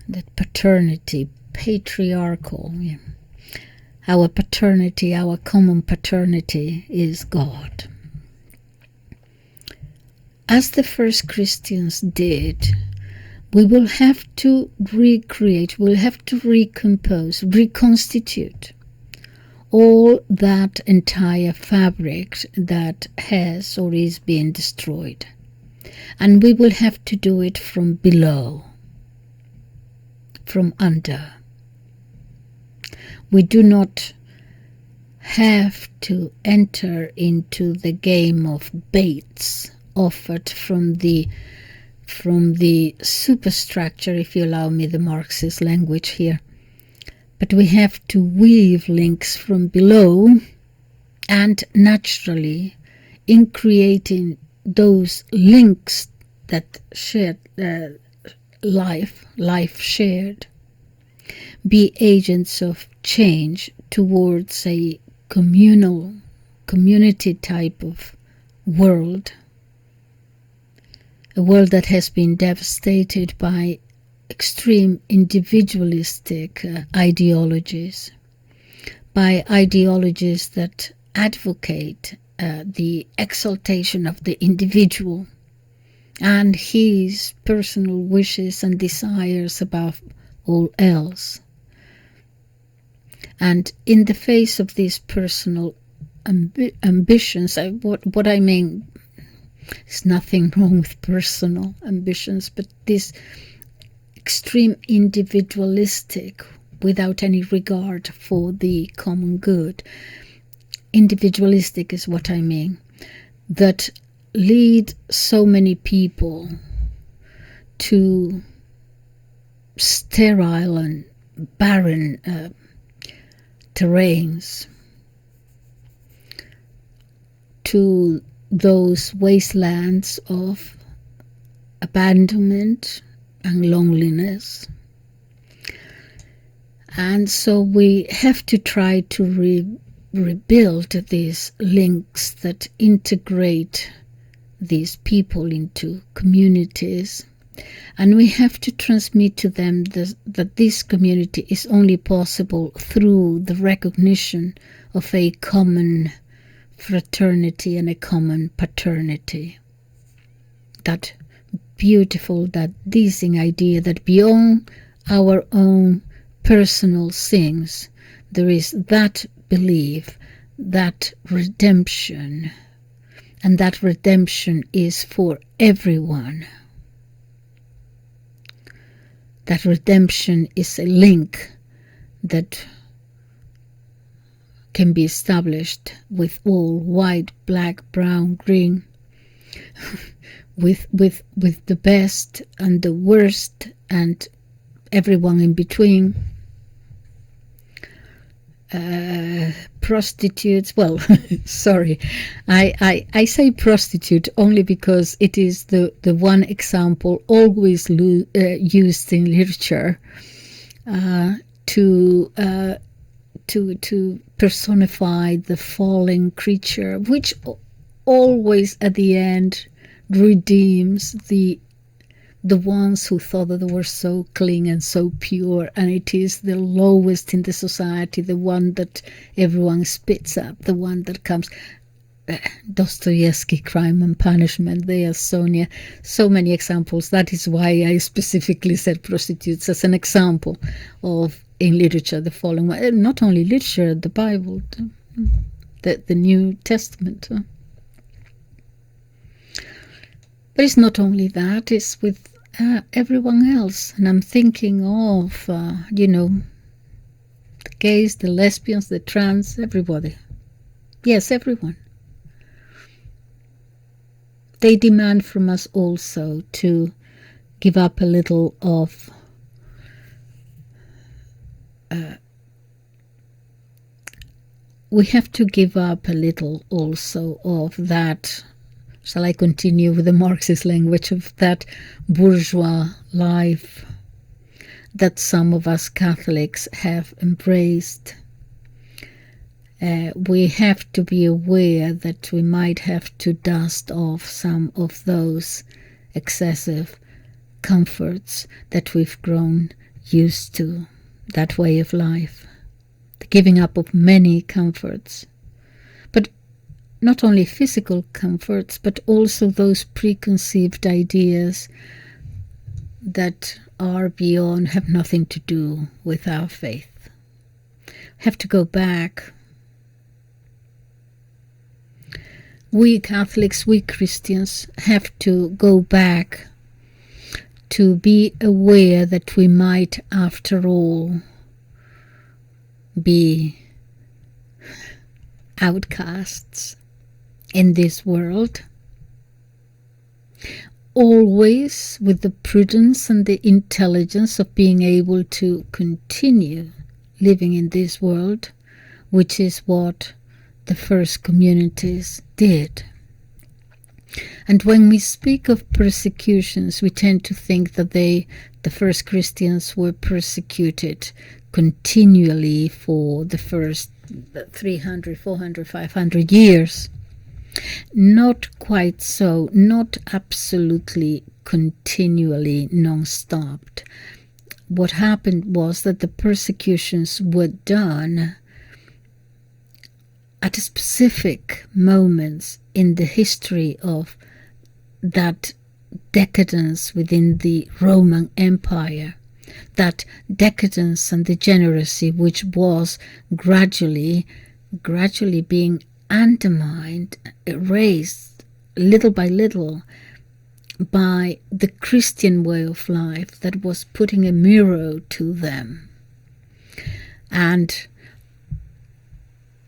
S1: that paternity, patriarchal, our paternity, our common paternity is God. As the first Christians did, we will have to recreate, we'll have to recompose, reconstitute all that entire fabric that has or is being destroyed. And we will have to do it from below, from under. We do not have to enter into the game of baits offered from the superstructure, if you allow me the Marxist language here. But we have to weave links from below, and naturally, in creating those links that shared life shared, be agents of change towards a community type of world, a world that has been devastated by extreme individualistic ideologies, by ideologies that advocate the exaltation of the individual and his personal wishes and desires above all else. And in the face of these personal ambitions, what I mean, there's nothing wrong with personal ambitions, but this extreme individualistic, without any regard for the common good, individualistic is what I mean, that lead so many people to sterile and barren terrains, to those wastelands of abandonment and loneliness. And so we have to try to rebuild these links that integrate these people into communities, and we have to transmit to them that this community is only possible through the recognition of a common fraternity and a common paternity. That beautiful, that dizzying idea that beyond our own personal sins, there is that belief, that redemption, and that redemption is for everyone. That redemption is a link that can be established with all white, black, brown, green, with the best and the worst and everyone in between. Prostitutes, well, sorry, I say prostitute only because it is the one example always used in literature to personify the fallen creature, which always at the end redeems the ones who thought that they were so clean and so pure, and it is the lowest in the society, the one that everyone spits up, the one that comes. Dostoevsky, Crime and Punishment, there, Sonia, so many examples. That is why I specifically said prostitutes as an example of, in literature, the fallen one. Not only literature, the Bible, the New Testament. But it's not only that, it's with everyone else. And I'm thinking of, the gays, the lesbians, the trans, everybody. Yes, everyone. They demand from us also to give up a little of we have to give up a little also of that, shall I continue with the Marxist language, of that bourgeois life that some of us Catholics have embraced. We have to be aware that we might have to dust off some of those excessive comforts that we've grown used to, that way of life, the giving up of many comforts, but not only physical comforts, but also those preconceived ideas that are beyond, have nothing to do with our faith. We have to go back. We Catholics, we Christians have to go back to be aware that we might, after all, be outcasts in this world, always with the prudence and the intelligence of being able to continue living in this world, which is what the first communities did. And when we speak of persecutions, we tend to think that the first Christians were persecuted continually for the first 300, 400, 500 years. Not quite so, not absolutely continually non-stopped. What happened was that the persecutions were done at specific moments in the history of that decadence within the Roman Empire, that decadence and degeneracy which was gradually being undermined, erased little by little by the Christian way of life that was putting a mirror to them. And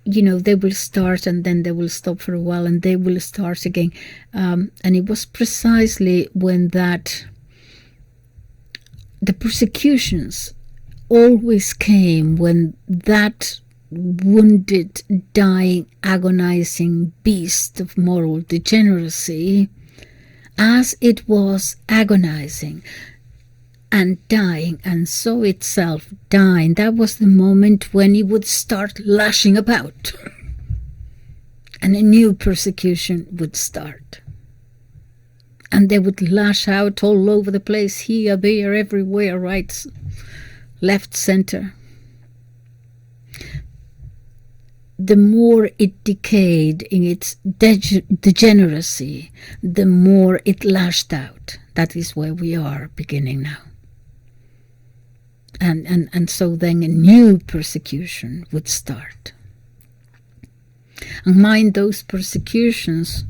S1: they will start and then they will stop for a while and they will start again. And it was precisely when the persecutions always came when that wounded, dying, agonizing beast of moral degeneracy, as it was agonizing and dying, and so itself dying, that was the moment when it would start lashing about. And a new persecution would start. And they would lash out all over the place, here, there, everywhere, right, left, center. The more it decayed in its degeneracy, the more it lashed out. That is where we are beginning now. And so then a new persecution would start. And mind, those persecutions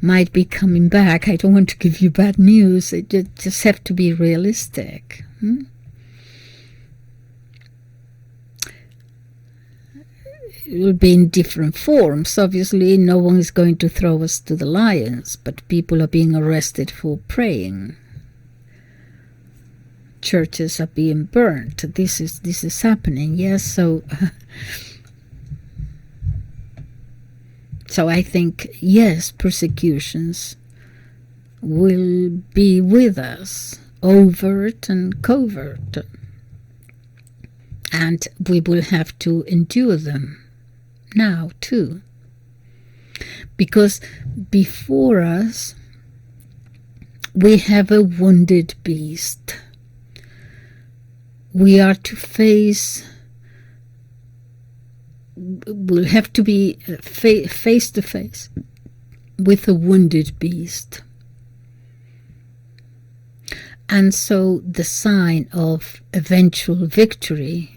S1: might be coming back. I don't want to give you bad news. It just have to be realistic. It will be in different forms. Obviously, no one is going to throw us to the lions, but people are being arrested for praying. Churches are being burnt. This is happening. Yes, so I think, yes, persecutions will be with us, overt and covert, and we will have to endure them now too, because before us we have a wounded beast. We are to face, we'll have to be face to face with a wounded beast. And so the sign of eventual victory,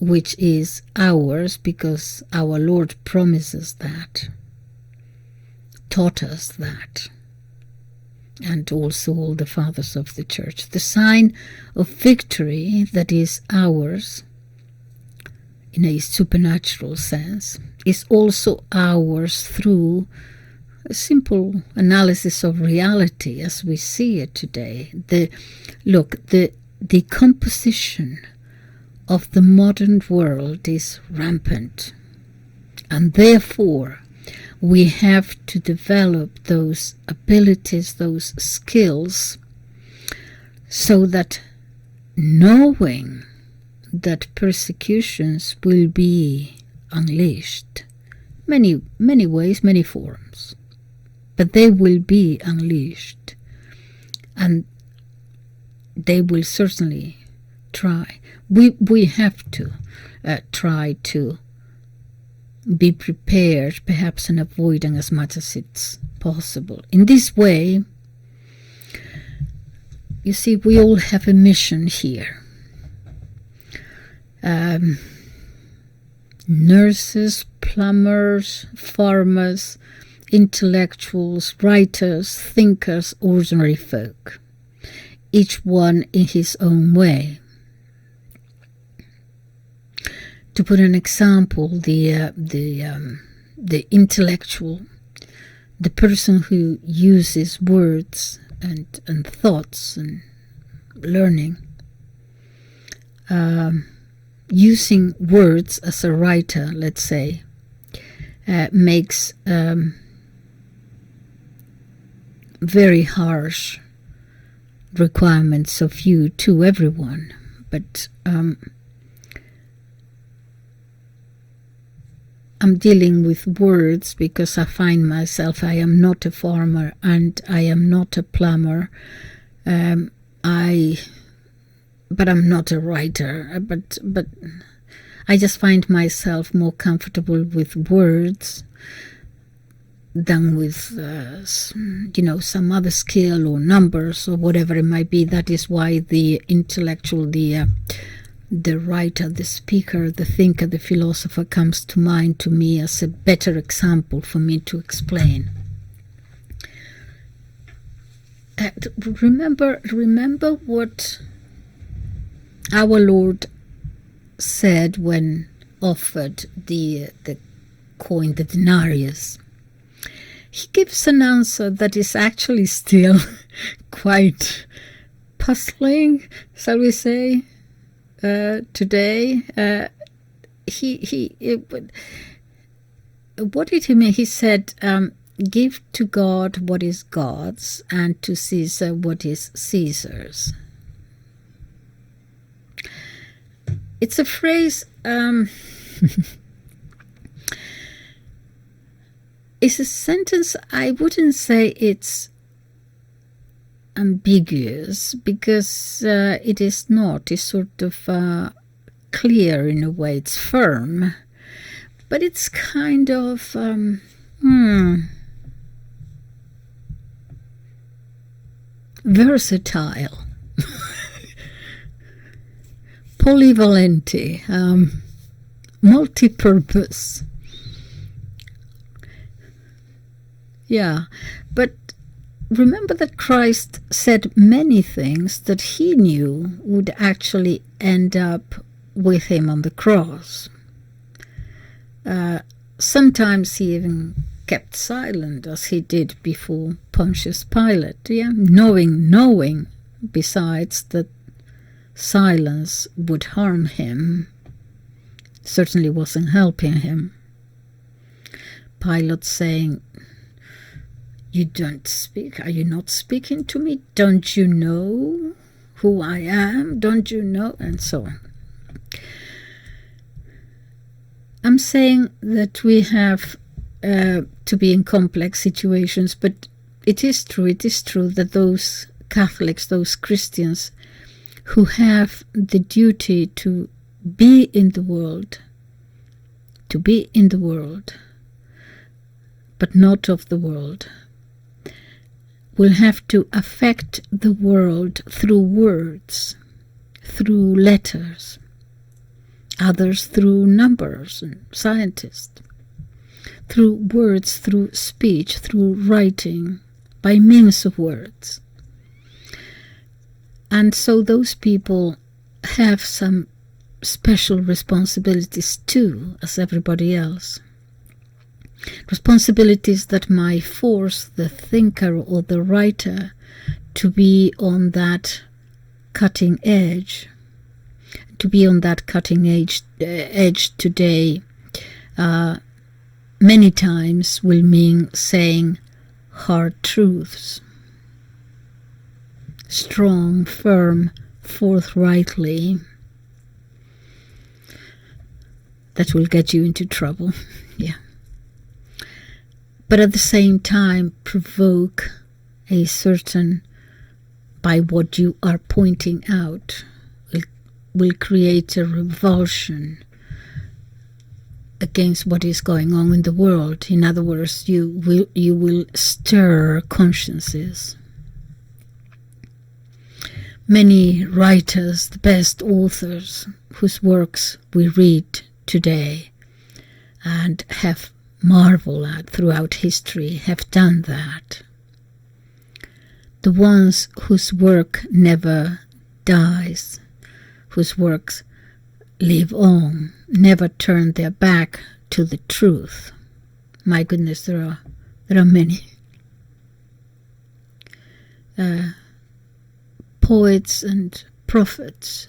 S1: which is ours because our Lord promises that, taught us that, and also all the fathers of the church. The sign of victory that is ours in a supernatural sense is also ours through a simple analysis of reality as we see it today. The decomposition of the modern world is rampant, And therefore, we have to develop those abilities, those skills, so that knowing that persecutions will be unleashed, many ways, many forms, but they will be unleashed, and they will certainly try. We have to try to be prepared, perhaps, and avoiding as much as it's possible. In this way, you see, we all have a mission here. Nurses, plumbers, farmers, intellectuals, writers, thinkers, ordinary folk, each one in his own way. To put an example, the intellectual, the person who uses words and thoughts and learning, using words as a writer, let's say, makes very harsh requirements of you to everyone. But I'm dealing with words because I find myself, I am not a farmer and I am not a plumber. But I'm not a writer. But I just find myself more comfortable with words than with some other skill or numbers or whatever it might be. That is why the intellectual, the writer, the speaker, the thinker, the philosopher comes to mind to me as a better example for me to explain. Remember what our Lord said when offered the coin, the denarius. He gives an answer that is actually still quite puzzling, shall we say, today. What did he mean? He said, give to God what is God's and to Caesar what is Caesar's. It's a phrase, it's a sentence. I wouldn't say it's ambiguous, because it is not. It's sort of clear in a way. It's firm, but it's kind of versatile, polyvalent, multi-purpose. Yeah, but remember that Christ said many things that he knew would actually end up with him on the cross. Sometimes he even kept silent, as he did before Pontius Pilate, knowing besides that silence would harm him, certainly wasn't helping him. Pilate saying, "You don't speak? Are you not speaking to me? Don't you know who I am? Don't you know?" And so on. I'm saying that we have to be in complex situations, but it is true that those Catholics, those Christians who have the duty to be in the world, but not of the world, will have to affect the world through words, through letters, others through numbers and scientists, through words, through speech, through writing, by means of words. And so those people have some special responsibilities too, as everybody else. Responsibilities that might force the thinker or the writer to be on that cutting edge. To be on that cutting edge today many times will mean saying hard truths, strong, firm, forthrightly, that will get you into trouble. Yeah. But at the same time provoke a certain, by what you are pointing out, will create a revulsion against what is going on in the world. In other words, you will stir consciences. Many writers, the best authors whose works we read today and have marveled at throughout history, have done that. The ones whose work never dies, whose works live on, never turn their back to the truth. My goodness, there are many. Poets and prophets.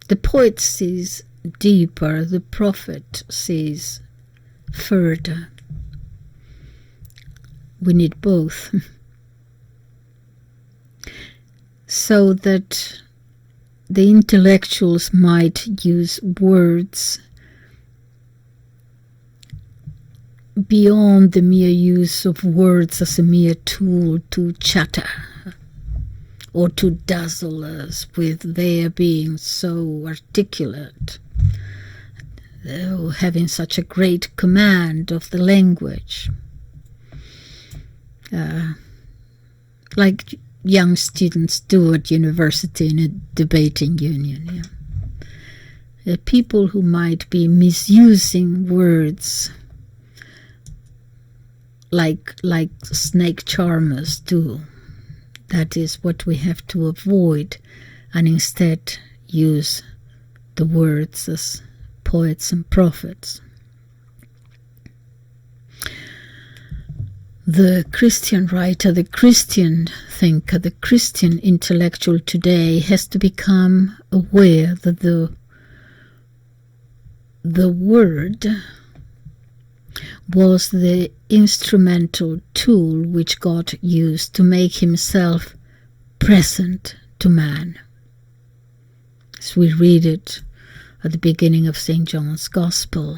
S1: The poet sees deeper, the prophet sees further. We need both. So that the intellectuals might use words beyond the mere use of words as a mere tool to chatter or to dazzle us with their being so articulate, having such a great command of the language. Like young students do at university in a debating union. Yeah. People who might be misusing words like snake charmers do. That is what we have to avoid, and instead use the words as poets and prophets. The Christian writer, the Christian thinker, the Christian intellectual today has to become aware that the word was the instrumental tool which God used to make himself present to man. As we read it at the beginning of St. John's Gospel,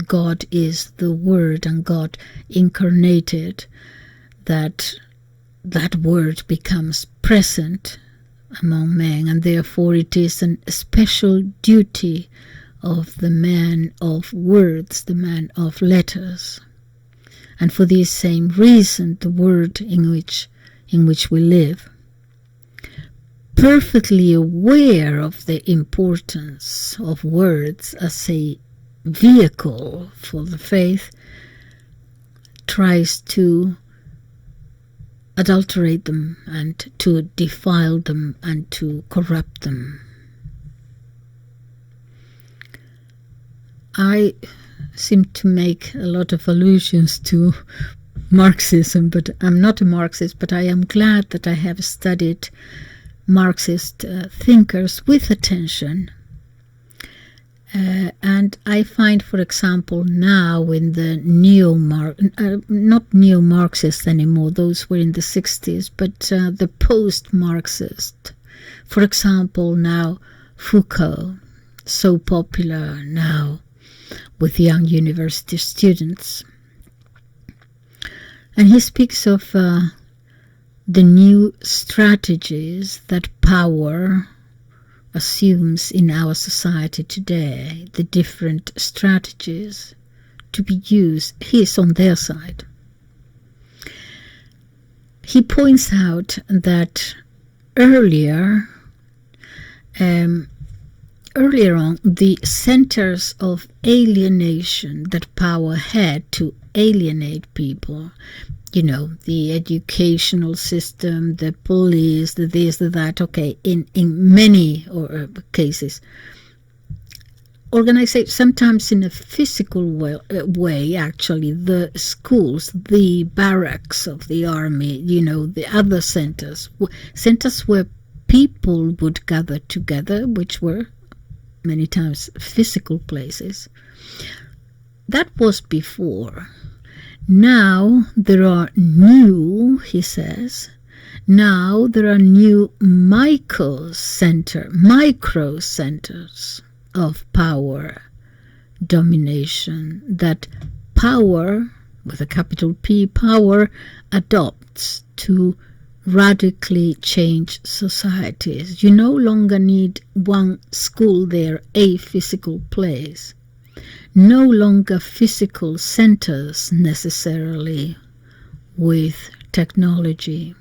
S1: God is the Word, and God incarnated, that Word becomes present among men, and therefore it is a special duty of the man of words, the man of letters. And for this same reason, the world in which we live, perfectly aware of the importance of words as a vehicle for the faith, tries to adulterate them and to defile them and to corrupt them. I seem to make a lot of allusions to Marxism, but I'm not a Marxist, but I am glad that I have studied Marxist thinkers with attention. And I find, for example, now in the not neo-Marxists anymore, those were in the 60s, but the post-Marxist. For example, now Foucault, so popular now with young university students. And he speaks of the new strategies that power assumes in our society today, the different strategies to be used. He is on their side. He points out that earlier on, the centers of alienation that power had to alienate people, the educational system, the police, the this, the that, in many cases, organized sometimes in a physical way, actually, the schools, the barracks of the army, the other centers where people would gather together, which were many times physical places, that was before. Now there are new, he says, now there are new micro centers of power, domination, that power, with a capital P, power adopts to radically change societies. You no longer need one school there, a physical place. No longer physical centers necessarily with technology.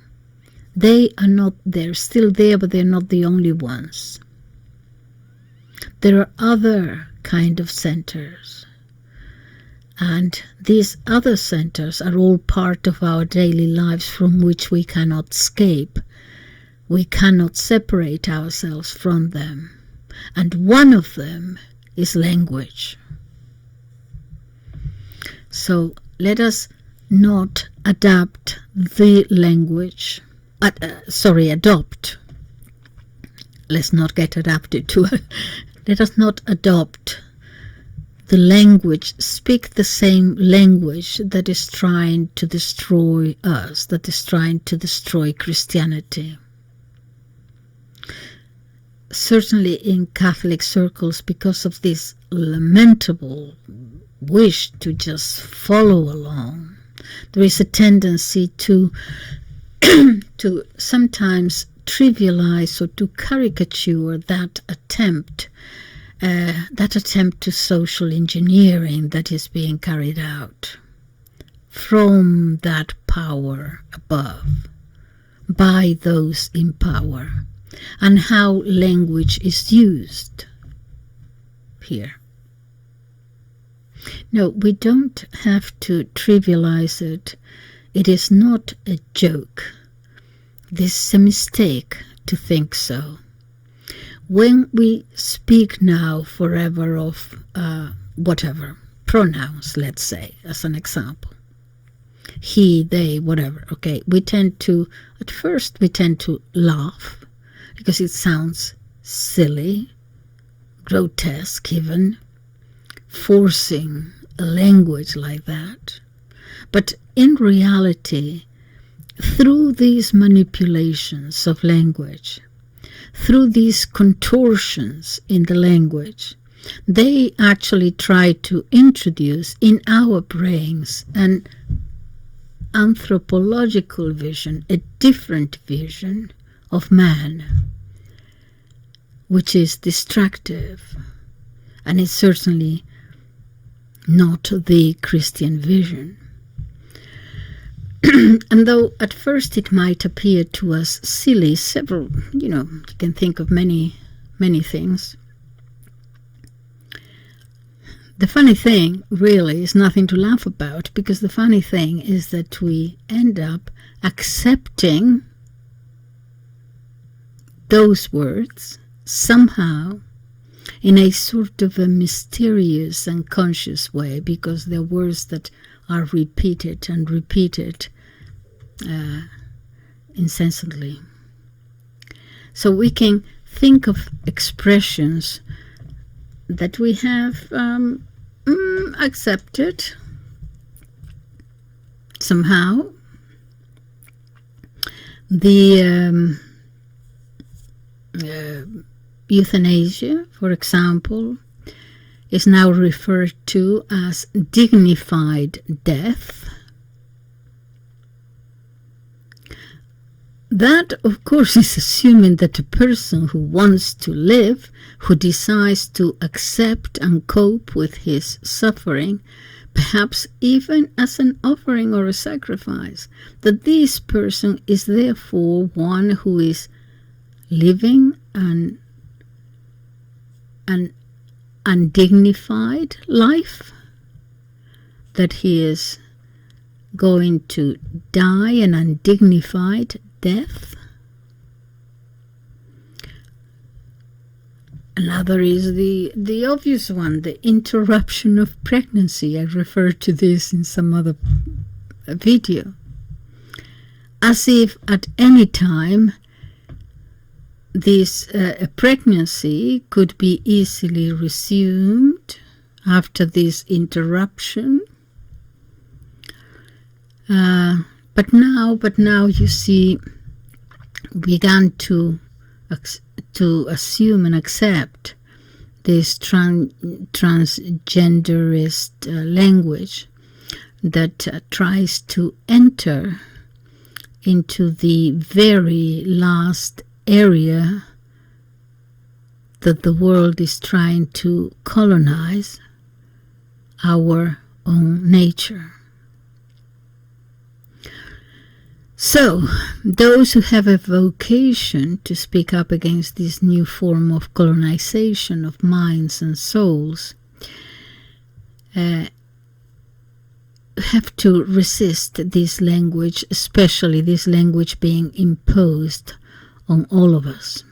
S1: They are not there, still there, but they're not the only ones. There are other kind of centers. And these other centers are all part of our daily lives from which we cannot escape. We cannot separate ourselves from them. And one of them is language. So let us not adapt the language. Adopt. Let's not get adapted to it. Let us not adopt the language, speak the same language that is trying to destroy us, that is trying to destroy Christianity. Certainly in Catholic circles, because of this lamentable wish to just follow along, there is a tendency to to sometimes trivialize or to caricature that attempt to social engineering that is being carried out from that power above by those in power, and how language is used here. No, we don't have to trivialize it. It is not a joke. This is a mistake to think so. When we speak now forever of whatever, pronouns, let's say, as an example, he, they, whatever, okay, at first we tend to laugh because it sounds silly, grotesque even, forcing a language like that. But in reality, through these manipulations of language, through these contortions in the language, they actually try to introduce in our brains an anthropological vision, a different vision of man, which is destructive, and is certainly not the Christian vision. And though at first it might appear to us silly, you can think of many things. The funny thing really is nothing to laugh about, because the funny thing is that we end up accepting those words somehow in a sort of a mysterious and conscious way, because they're words that are repeated and repeated incessantly. So we can think of expressions that we have accepted somehow. The euthanasia, for example, is now referred to as dignified death. That, of course, is assuming that a person who wants to live, who decides to accept and cope with his suffering, perhaps even as an offering or a sacrifice, that this person is therefore one who is living an undignified life, that he is going to die an undignified death. Another is the obvious one, the interruption of pregnancy. I referred to this in some other video. As if at any time this pregnancy could be easily resumed after this interruption. But now you see, began to assume and accept this transgenderist language that tries to enter into the very last area that the world is trying to colonize, our own nature. So, those who have a vocation to speak up against this new form of colonization of minds and souls have to resist this language, especially this language being imposed on all of us.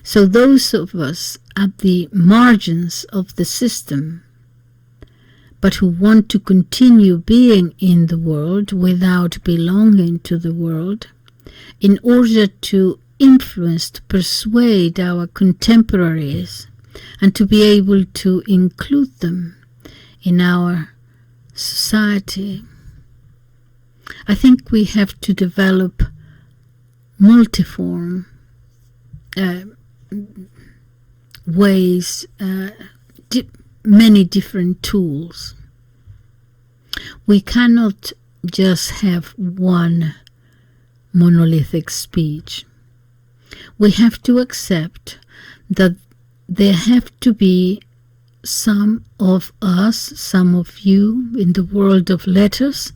S1: So those of us at the margins of the system, but who want to continue being in the world without belonging to the world, in order to influence, to persuade our contemporaries, and to be able to include them in our society, I think we have to develop multiform ways, many different tools. We cannot just have one monolithic speech. We have to accept that there have to be some of us, some of you in the world of letters,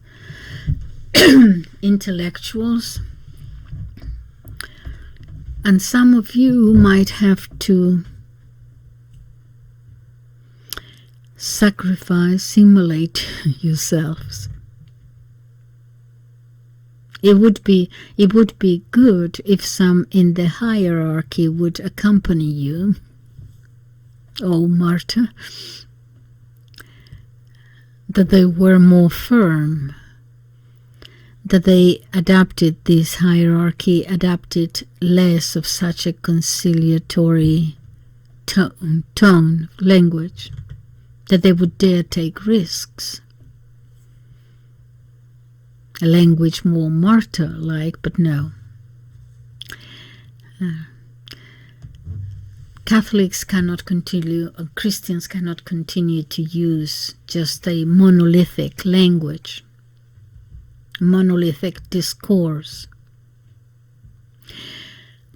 S1: intellectuals, and some of you might have to sacrifice, immolate yourselves. It would be good if some in the hierarchy would accompany you, oh martyr, that they were more firm, that they adapted this hierarchy, adapted less of such a conciliatory tone, language, that they would dare take risks. A language more martyr-like, but no. Catholics cannot continue, or Christians cannot continue to use just a monolithic language, monolithic discourse.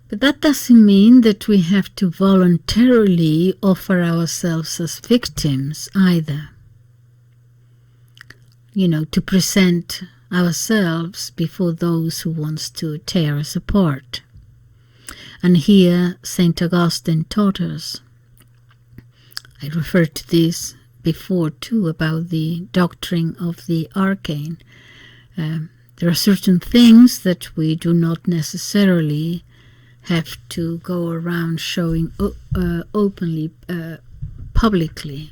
S1: But that doesn't mean that we have to voluntarily offer ourselves as victims either. You know, to present ourselves before those who wants to tear us apart. And here St. Augustine taught us. I referred to this before too, about the doctrine of the arcane. There are certain things that we do not necessarily have to go around showing openly, publicly.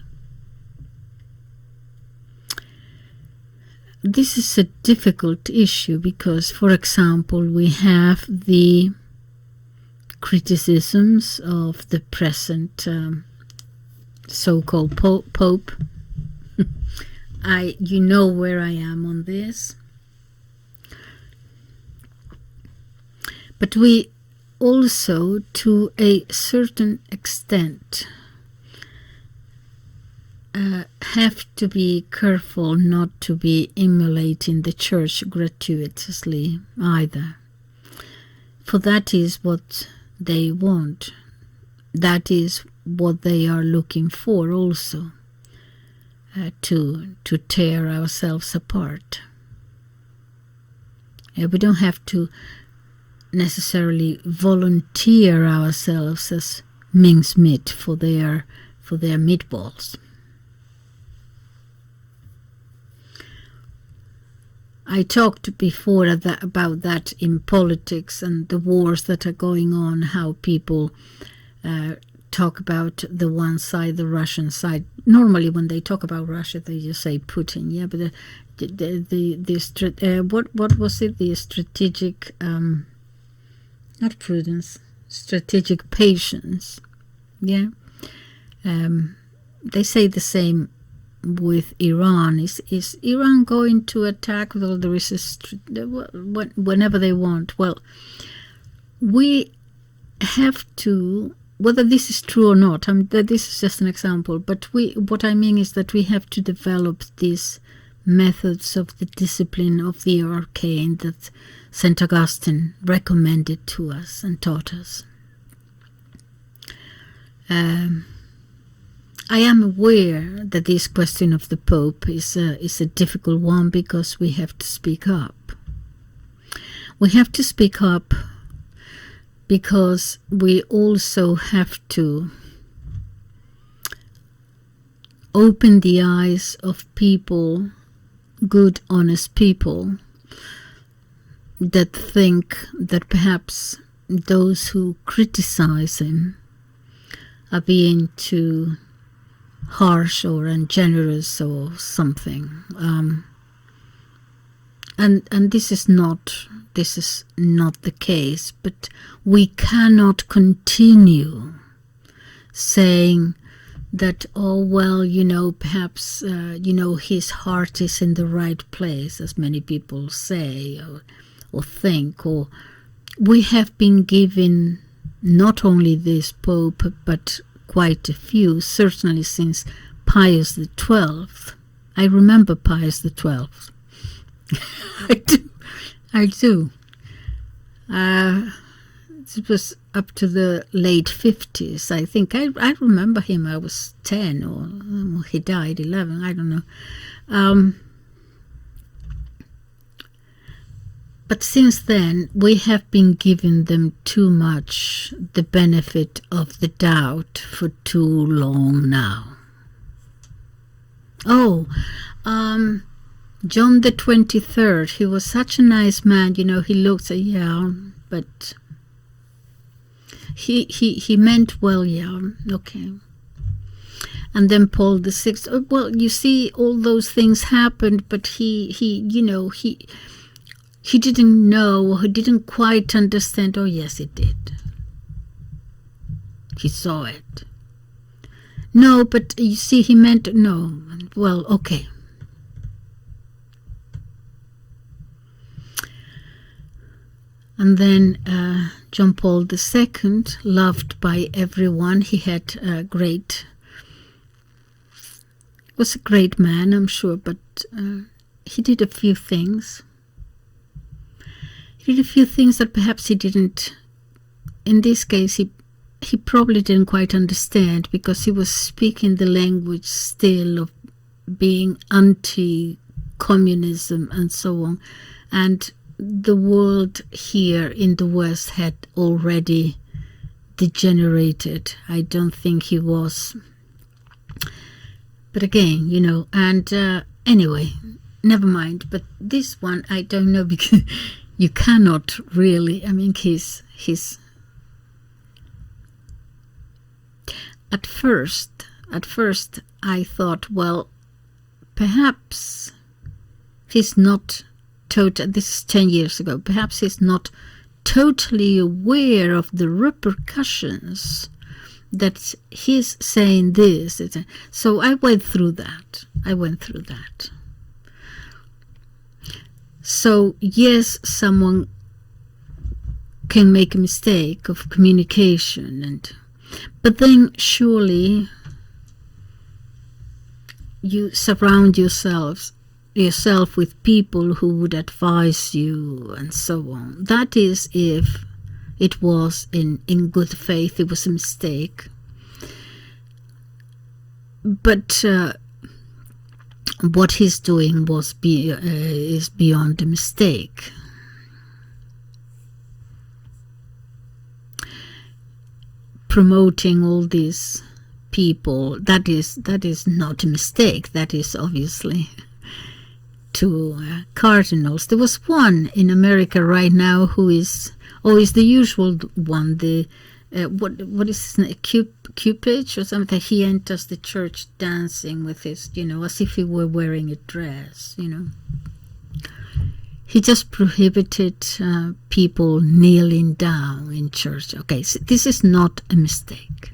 S1: This is a difficult issue because, for example, we have the criticisms of the present so-called Pope. You know where I am on this. But we also, to a certain extent, have to be careful not to be emulating the church gratuitously either. For that is what they want. That is what they are looking for also, to tear ourselves apart. We don't have to necessarily volunteer ourselves as mincemeat for their meatballs. I talked before about that in politics and the wars that are going on, how people talk about the one side, the Russian side. Normally when they talk about Russia, they just say Putin, yeah, but what was it? The strategic, not prudence, strategic patience, yeah. they say the same with Iran. Is Iran going to attack with all the resist whenever they want? Well, we have to, whether this is true or not, this is just an example, but what I mean is that we have to develop these methods of the discipline of the arcane that St. Augustine recommended to us and taught us. I am aware that this question of the Pope is a difficult one, because we have to speak up. We have to speak up because we also have to open the eyes of people, good, honest people, that think that perhaps those who criticize him are being too harsh or ungenerous or something. And this is not the case, but we cannot continue saying that, oh, well, perhaps, his heart is in the right place, as many people say or think. Or we have been given not only this Pope, but quite a few, certainly since Pius XII. I remember Pius XII. I do. It was up to the late 50s, I think. I remember him. I was 10, or he died 11. I don't know. But since then, we have been giving them too much the benefit of the doubt for too long now. Oh, John the 23rd, he was such a nice man, he looked, but he meant well, okay. And then Paul the Sixth, well, you see, all those things happened, but he didn't know, he didn't quite understand. Oh, yes, he did. He saw it. No, but you see, he meant, no. Well, okay. And then John Paul II, loved by everyone. He had was a great man, I'm sure, but he did a few things. He did a few things that perhaps he didn't, in this case, he probably didn't quite understand, because he was speaking the language still of being anti-communism and so on. And the world here in the West had already degenerated. I don't think he was. But again, and anyway, never mind. But this one, I don't know, because you cannot really, he's at first I thought, well, perhaps he's not this is 10 years ago, perhaps he's not totally aware of the repercussions that he's saying this. So I went through that. So yes, someone can make a mistake of communication, but then surely you surround yourself with people who would advise you and so on. That is, if it was in good faith, it was a mistake. But what he's doing is beyond a mistake. Promoting all these people, that is not a mistake. That is obviously to cardinals. There was one in America right now who is the usual one. The what is his name? Cupid or something. He enters the church dancing with his, as if he were wearing a dress. He just prohibited people kneeling down in church. Okay, so this is not a mistake.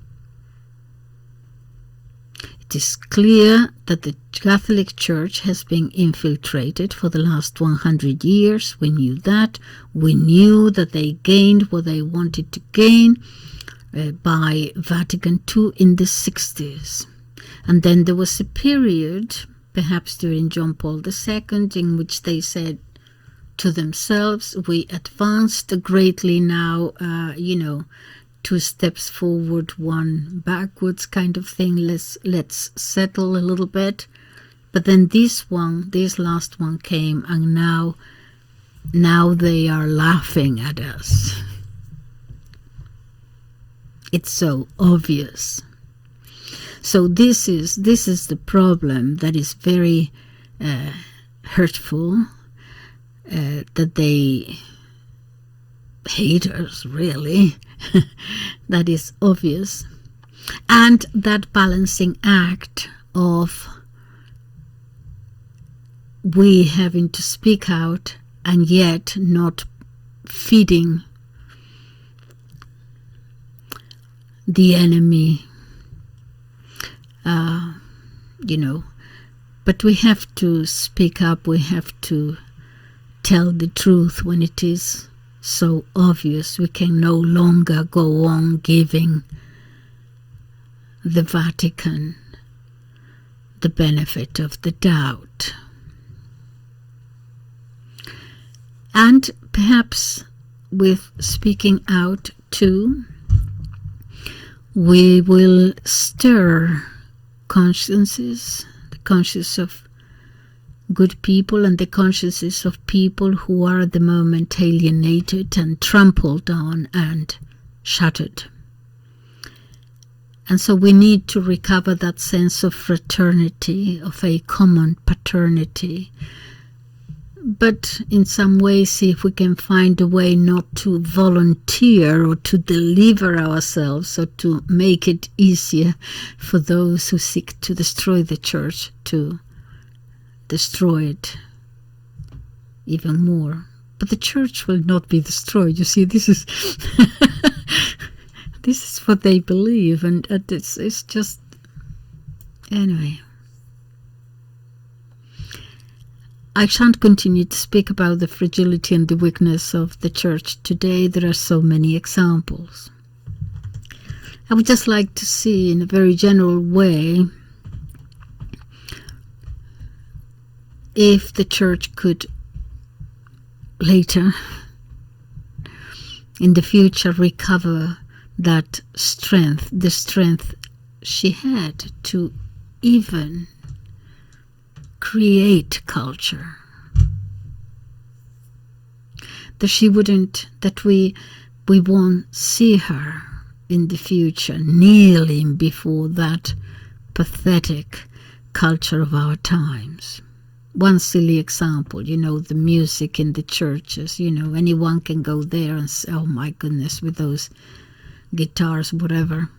S1: It is clear that the Catholic Church has been infiltrated for the last 100 years. We knew that. We knew that they gained what they wanted to gain by Vatican II in the 60s. And then there was a period, perhaps during John Paul II, in which they said to themselves, we advanced greatly now, 2 steps forward, 1 backwards kind of thing. Let's settle a little bit. But then this last one came, and now they are laughing at us. It's so obvious. So this is the problem that is very hurtful, that they hate us, really. That is obvious. And that balancing act of we having to speak out and yet not feeding the enemy, but we have to speak up, we have to tell the truth when it is so obvious. We can no longer go on giving the Vatican the benefit of the doubt. And perhaps with speaking out too, we will stir consciences, the conscience of good people and the consciences of people who are at the moment alienated and trampled on and shattered. And so we need to recover that sense of fraternity, of a common paternity, but in some way see if we can find a way not to volunteer or to deliver ourselves or to make it easier for those who seek to destroy the church to destroy it even more. But the church will not be destroyed. You see, this is this is what they believe, and it's just anyway. I shan't continue to speak about the fragility and the weakness of the church today. There are so many examples. I would just like to see, in a very general way, if the church could later, in the future, recover that strength, the strength she had to even create culture. That we won't see her in the future kneeling before that pathetic culture of our times. One silly example, the music in the churches, anyone can go there and say, oh my goodness, with those guitars, whatever.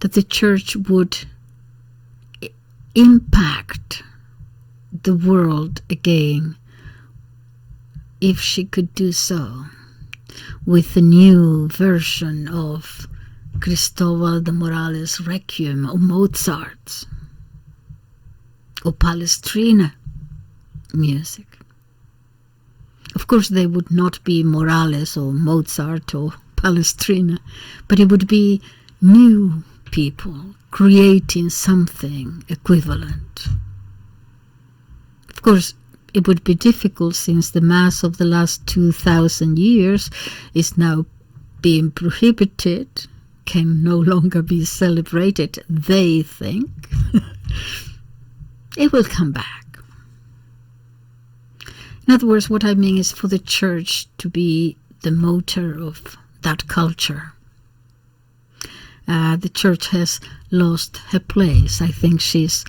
S1: That the church would impact the world again if she could do so with a new version of Cristobal de Morales' Requiem or Mozart's or Palestrina music. Of course, they would not be Morales or Mozart or Palestrina, but it would be new people creating something equivalent. Of course, it would be difficult since the Mass of the last 2,000 years is now being prohibited, can no longer be celebrated, they think. It will come back. In other words, what I mean is for the church to be the motor of that culture. The church has lost her place. I think she's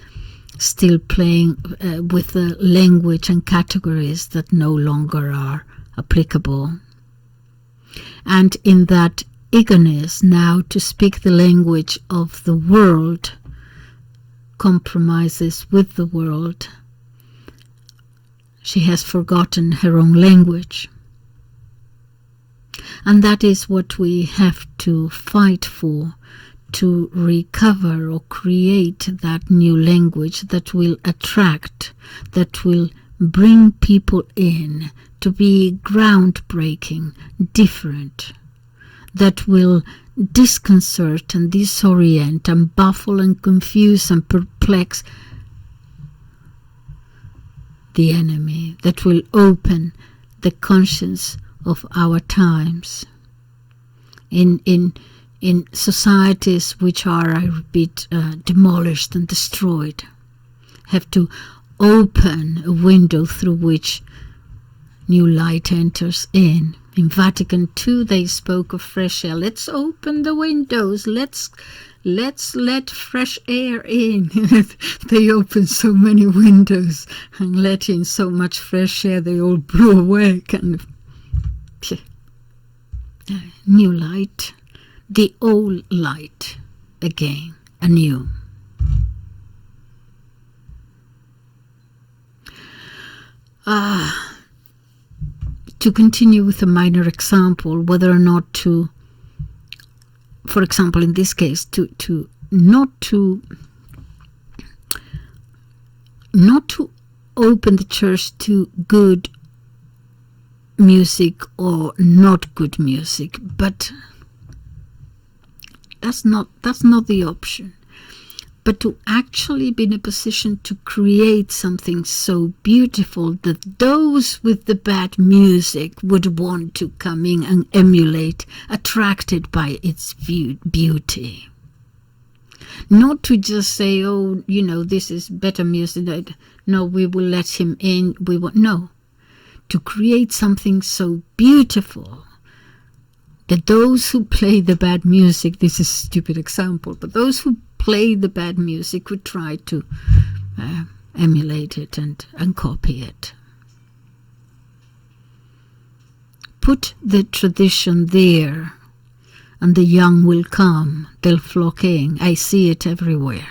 S1: still playing with the language and categories that no longer are applicable. And in that eagerness now to speak the language of the world, compromises with the world, she has forgotten her own language. And that is what we have to fight for, to recover or create that new language that will attract, that will bring people in, to be groundbreaking, different, that will disconcert and disorient and baffle and confuse and perplex the enemy, that will open the conscience of our times. In societies which are, I repeat, demolished and destroyed, have to open a window through which new light enters in. In Vatican II, they spoke of fresh air. Let's open the windows. Let's let fresh air in. They opened so many windows and let in so much fresh air, they all blew away. Kind of new light, the old light again, anew. To continue with a minor example, whether or not to, for example, in this case, not to open the church to good music or not good music, but that's not the option. But to actually be in a position to create something so beautiful that those with the bad music would want to come in and emulate, attracted by its beauty. Not to just say, oh, this is better music. No, we will let him in. No. To create something so beautiful that those who play the bad music, this is a stupid example, but those who play the bad music would try to emulate it and copy it. Put the tradition there and the young will come, they'll flock in. I see it everywhere.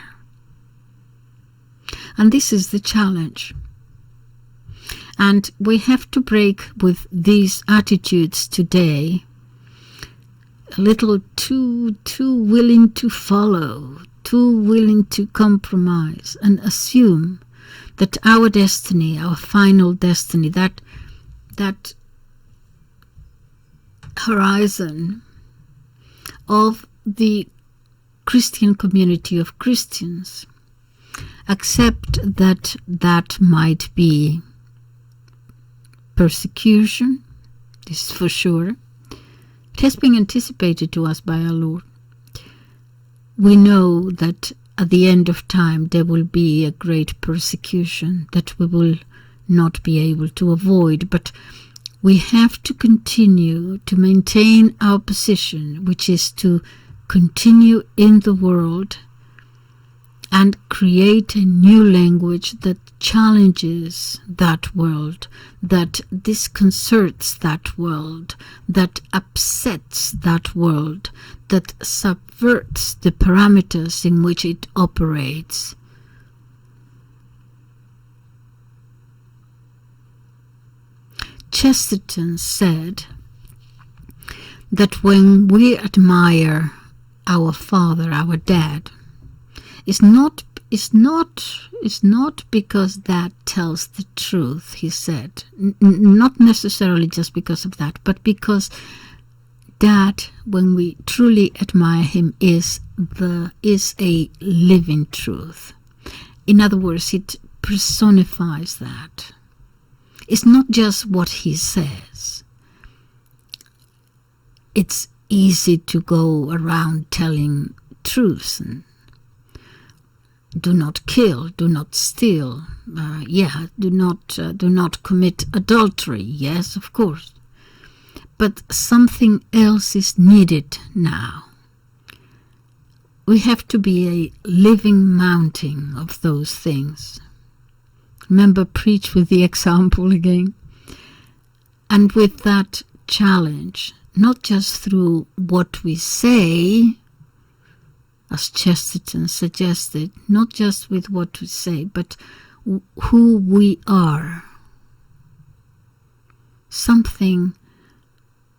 S1: And this is the challenge. And we have to break with these attitudes today, a little too willing to follow, too willing to compromise and assume that our destiny, our final destiny, that horizon of the Christian community of Christians, accept that might be persecution, this is for sure. It has been anticipated to us by our Lord. We know that at the end of time there will be a great persecution that we will not be able to avoid, but we have to continue to maintain our position, which is to continue in the world and create a new language that challenges that world, that disconcerts that world, that upsets that world, that subverts the parameters in which it operates. Chesterton said that when we admire our father, our dad, it's not because that tells the truth, he said. Not necessarily just because of that, but because that, when we truly admire him, is a living truth. In other words, it personifies that. It's not just what he says. It's easy to go around telling truths and do not kill, do not steal, do not commit adultery. Yes, of course. But something else is needed now. We have to be a living mounting of those things. Remember, preach with the example again. And with that challenge, not just through what we say, as Chesterton suggested, not just with what we say, but who we are. Something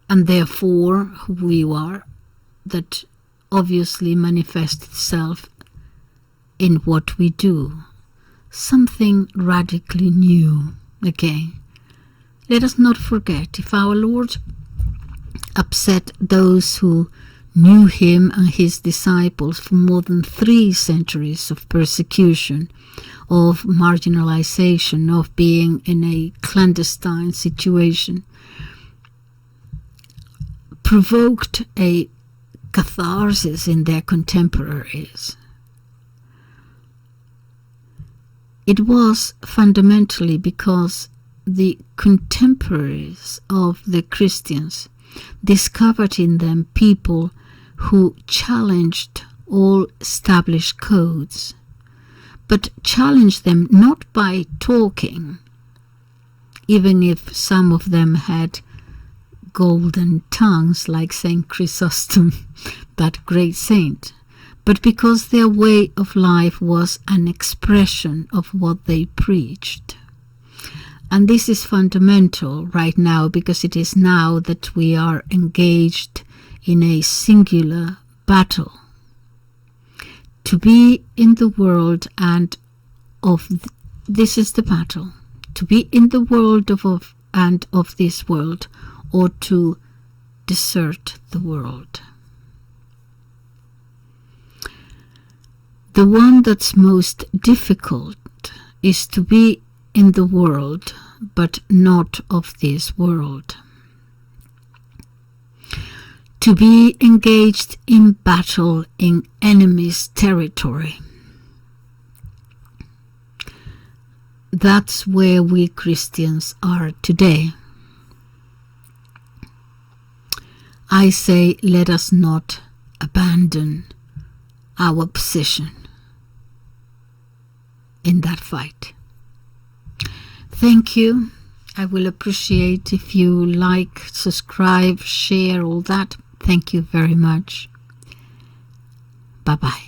S1: and therefore who we are, that obviously manifests itself in what we do. Something radically new. Okay, let us not forget, if our Lord upset those who knew him and his disciples for more than 3 centuries of persecution, of marginalization, of being in a clandestine situation, provoked a catharsis in their contemporaries. It was fundamentally because the contemporaries of the Christians discovered in them people who challenged all established codes, but challenged them not by talking, even if some of them had golden tongues like Saint Chrysostom, that great saint, but because their way of life was an expression of what they preached. And this is fundamental right now, because it is now that we are engaged in a singular battle. To be in the world and of this is the battle. To be in the world of this world, or to desert the world. The one that's most difficult is to be in the world, but not of this world. To be engaged in battle in enemy's territory. That's where we Christians are today. I say, let us not abandon our position in that fight. Thank you. I will appreciate if you like, subscribe, share, all that. Thank you very much. Bye-bye.